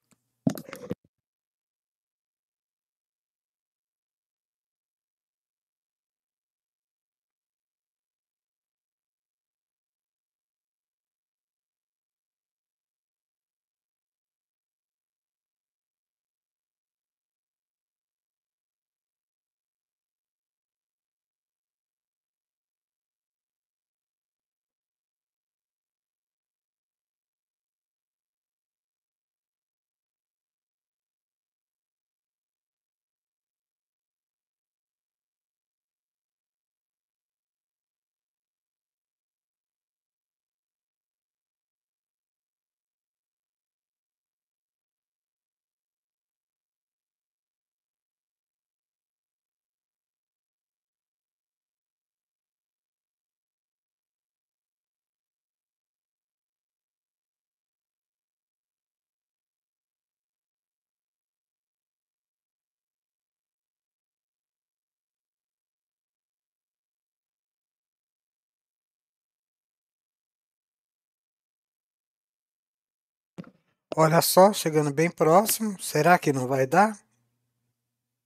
Olha só, chegando bem próximo. Será que não vai dar?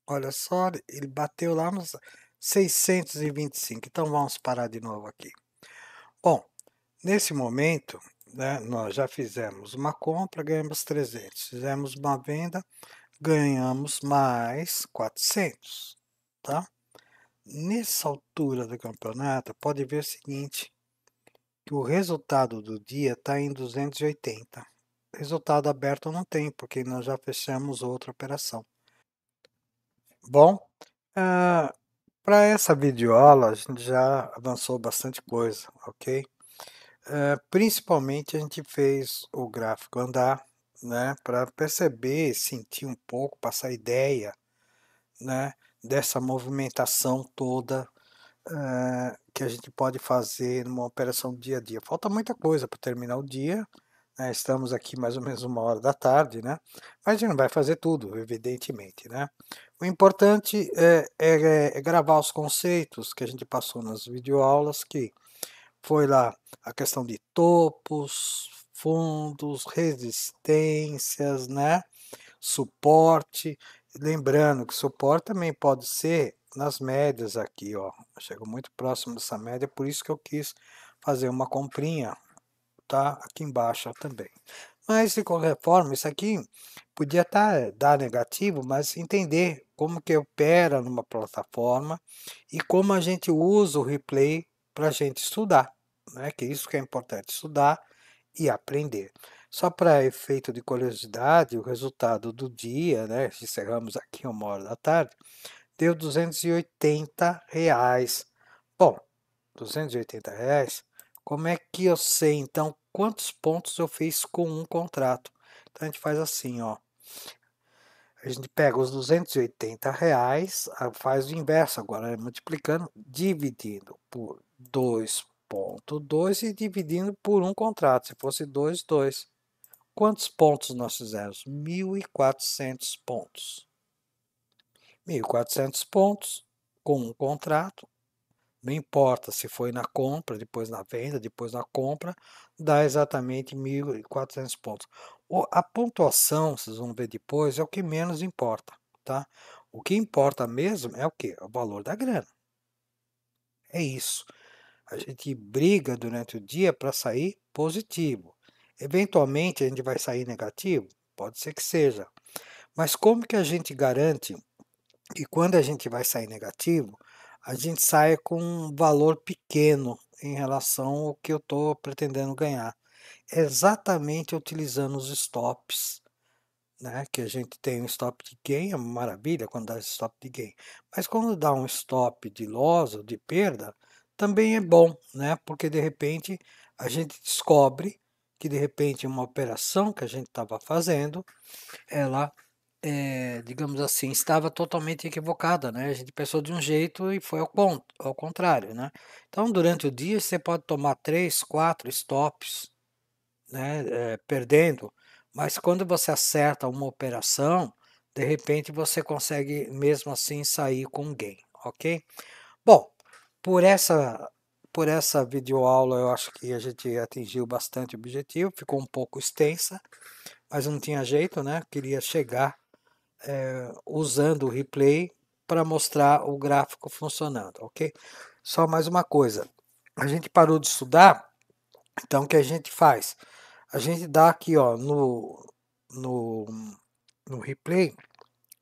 Olha só, ele bateu lá nos 625. Então vamos parar de novo aqui. Bom, nesse momento, né, nós já fizemos uma compra, ganhamos 300. Fizemos uma venda, ganhamos mais 400, tá? Nessa altura do campeonato, pode ver o seguinte, que o resultado do dia está em 280. Resultado aberto não tem, porque nós já fechamos outra operação. Bom, para essa videoaula a gente já avançou bastante coisa, ok? Principalmente a gente fez o gráfico andar, né, para perceber, sentir um pouco, passar ideia, né, dessa movimentação toda que a gente pode fazer numa operação do dia a dia. Falta muita coisa para terminar o dia, né? Estamos aqui mais ou menos 1 hora da tarde, né? Mas a gente não vai fazer tudo, evidentemente, né? O importante é gravar os conceitos que a gente passou nas videoaulas, que foi lá a questão de topos, fundos, resistências, né? suporte. Lembrando que suporte também pode ser nas médias aqui, ó. Chego muito próximo dessa média, por isso que eu quis fazer uma comprinha, tá? Aqui embaixo também. Mas, de qualquer forma, isso aqui podia dar negativo, mas entender como que opera numa plataforma e como a gente usa o replay para a gente estudar, né? Que isso que é importante, estudar e aprender. Só para efeito de curiosidade, o resultado do dia, né? Encerramos aqui 1 hora da tarde, deu R$ 280. Bom, R$ 280, como é que eu sei então quantos pontos eu fiz com um contrato? Então a gente faz assim, ó. A gente pega os R$ 280, faz o inverso agora, né? Multiplicando, dividindo por 2,2 e dividindo por um contrato. Se fosse 2, 2. Quantos pontos nós fizemos? 1.400 pontos. 1.400 pontos com um contrato. Não importa se foi na compra, depois na venda, depois na compra, dá exatamente 1.400 pontos. A pontuação, vocês vão ver depois, é o que menos importa, tá? O que importa mesmo é o quê? O valor da grana. É isso. A gente briga durante o dia para sair positivo. Eventualmente a gente vai sair negativo? Pode ser que seja. Mas como que a gente garante que quando a gente vai sair negativo, a gente saia com um valor pequeno em relação ao que eu estou pretendendo ganhar? Exatamente utilizando os stops, né? Que a gente tem um stop de gain, é uma maravilha quando dá stop de gain. Mas quando dá um stop de loss ou de perda, também é bom, né? Porque de repente a gente descobre que de repente uma operação que a gente estava fazendo, ela digamos assim, estava totalmente equivocada, né? A gente pensou de um jeito e foi ao contrário, né? Então, durante o dia, você pode tomar 3, 4 stops, né? Perdendo, mas quando você acerta uma operação, de repente você consegue mesmo assim sair com um gain, ok? Bom, por essa por essa videoaula eu acho que a gente atingiu bastante o objetivo, ficou um pouco extensa, mas não tinha jeito, né? Queria chegar usando o replay para mostrar o gráfico funcionando, ok? Só mais uma coisa, a gente parou de estudar, então o que a gente faz? A gente dá aqui ó, no, no replay,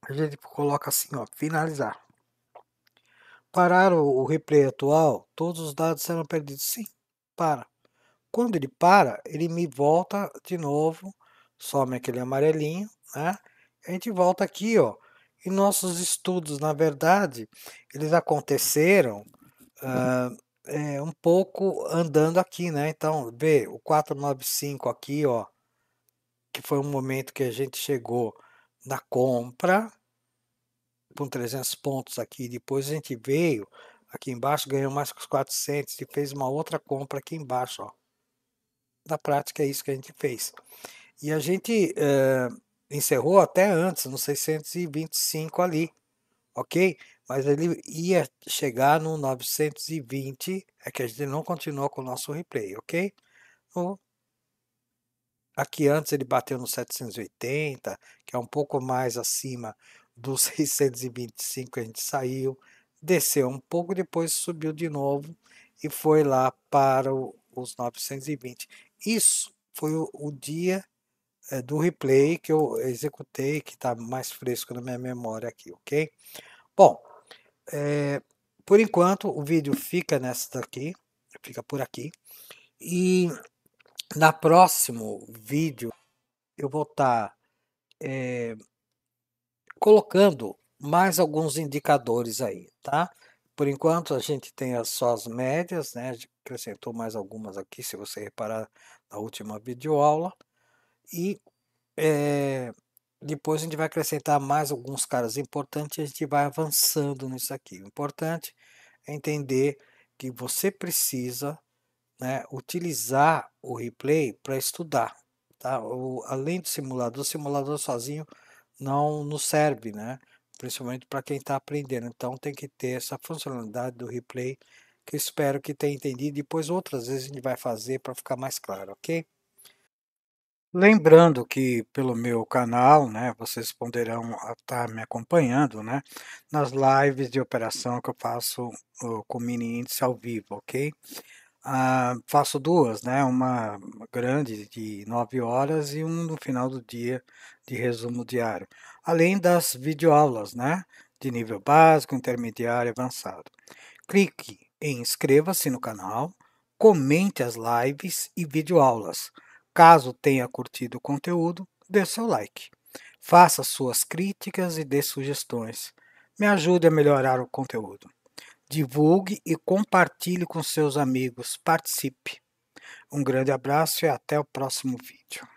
a gente coloca assim, ó, finalizar. Parar o replay atual, todos os dados serão perdidos. Sim, para. Quando ele para, ele me volta de novo, some aquele amarelinho, né? A gente volta aqui, ó. E nossos estudos, na verdade, eles aconteceram um pouco andando aqui, né? Então, vê, o 495 aqui, ó, que foi um momento que a gente chegou na compra, com 300 pontos aqui. Depois a gente veio aqui embaixo, ganhou mais que os 400 e fez uma outra compra aqui embaixo, ó. Na prática é isso que a gente fez. E a gente encerrou até antes, no 625 ali, ok? Mas ele ia chegar no 920, é que a gente não continuou com o nosso replay, ok? Aqui antes ele bateu no 780, que é um pouco mais acima dos 625 que a gente saiu, desceu um pouco, depois subiu de novo e foi lá para os 920. Isso foi o dia do replay que eu executei, que está mais fresco na minha memória aqui, ok? Bom, por enquanto o vídeo fica nessa daqui, fica por aqui. E na próximo vídeo eu vou estar colocando mais alguns indicadores aí, tá? Por enquanto a gente tem só as médias, né? A gente acrescentou mais algumas aqui, se você reparar na última videoaula. E depois a gente vai acrescentar mais alguns caras importantes e a gente vai avançando nisso aqui. O importante é entender que você precisa, né, utilizar o replay para estudar, tá? Além do simulador, o simulador sozinho não nos serve, né? Principalmente para quem está aprendendo. Então tem que ter essa funcionalidade do replay, que eu espero que tenha entendido. Depois outras vezes a gente vai fazer para ficar mais claro, ok? Lembrando que pelo meu canal, né, vocês poderão estar me acompanhando, né, nas lives de operação que eu faço com mini índice ao vivo, ok? Faço duas, né, uma grande de 9 horas e um no final do dia de resumo diário, além das videoaulas, né, de nível básico, intermediário e avançado. Clique em inscreva-se no canal, comente as lives e videoaulas. Caso tenha curtido o conteúdo, dê seu like. Faça suas críticas e dê sugestões. Me ajude a melhorar o conteúdo. Divulgue e compartilhe com seus amigos. Participe. Um grande abraço e até o próximo vídeo.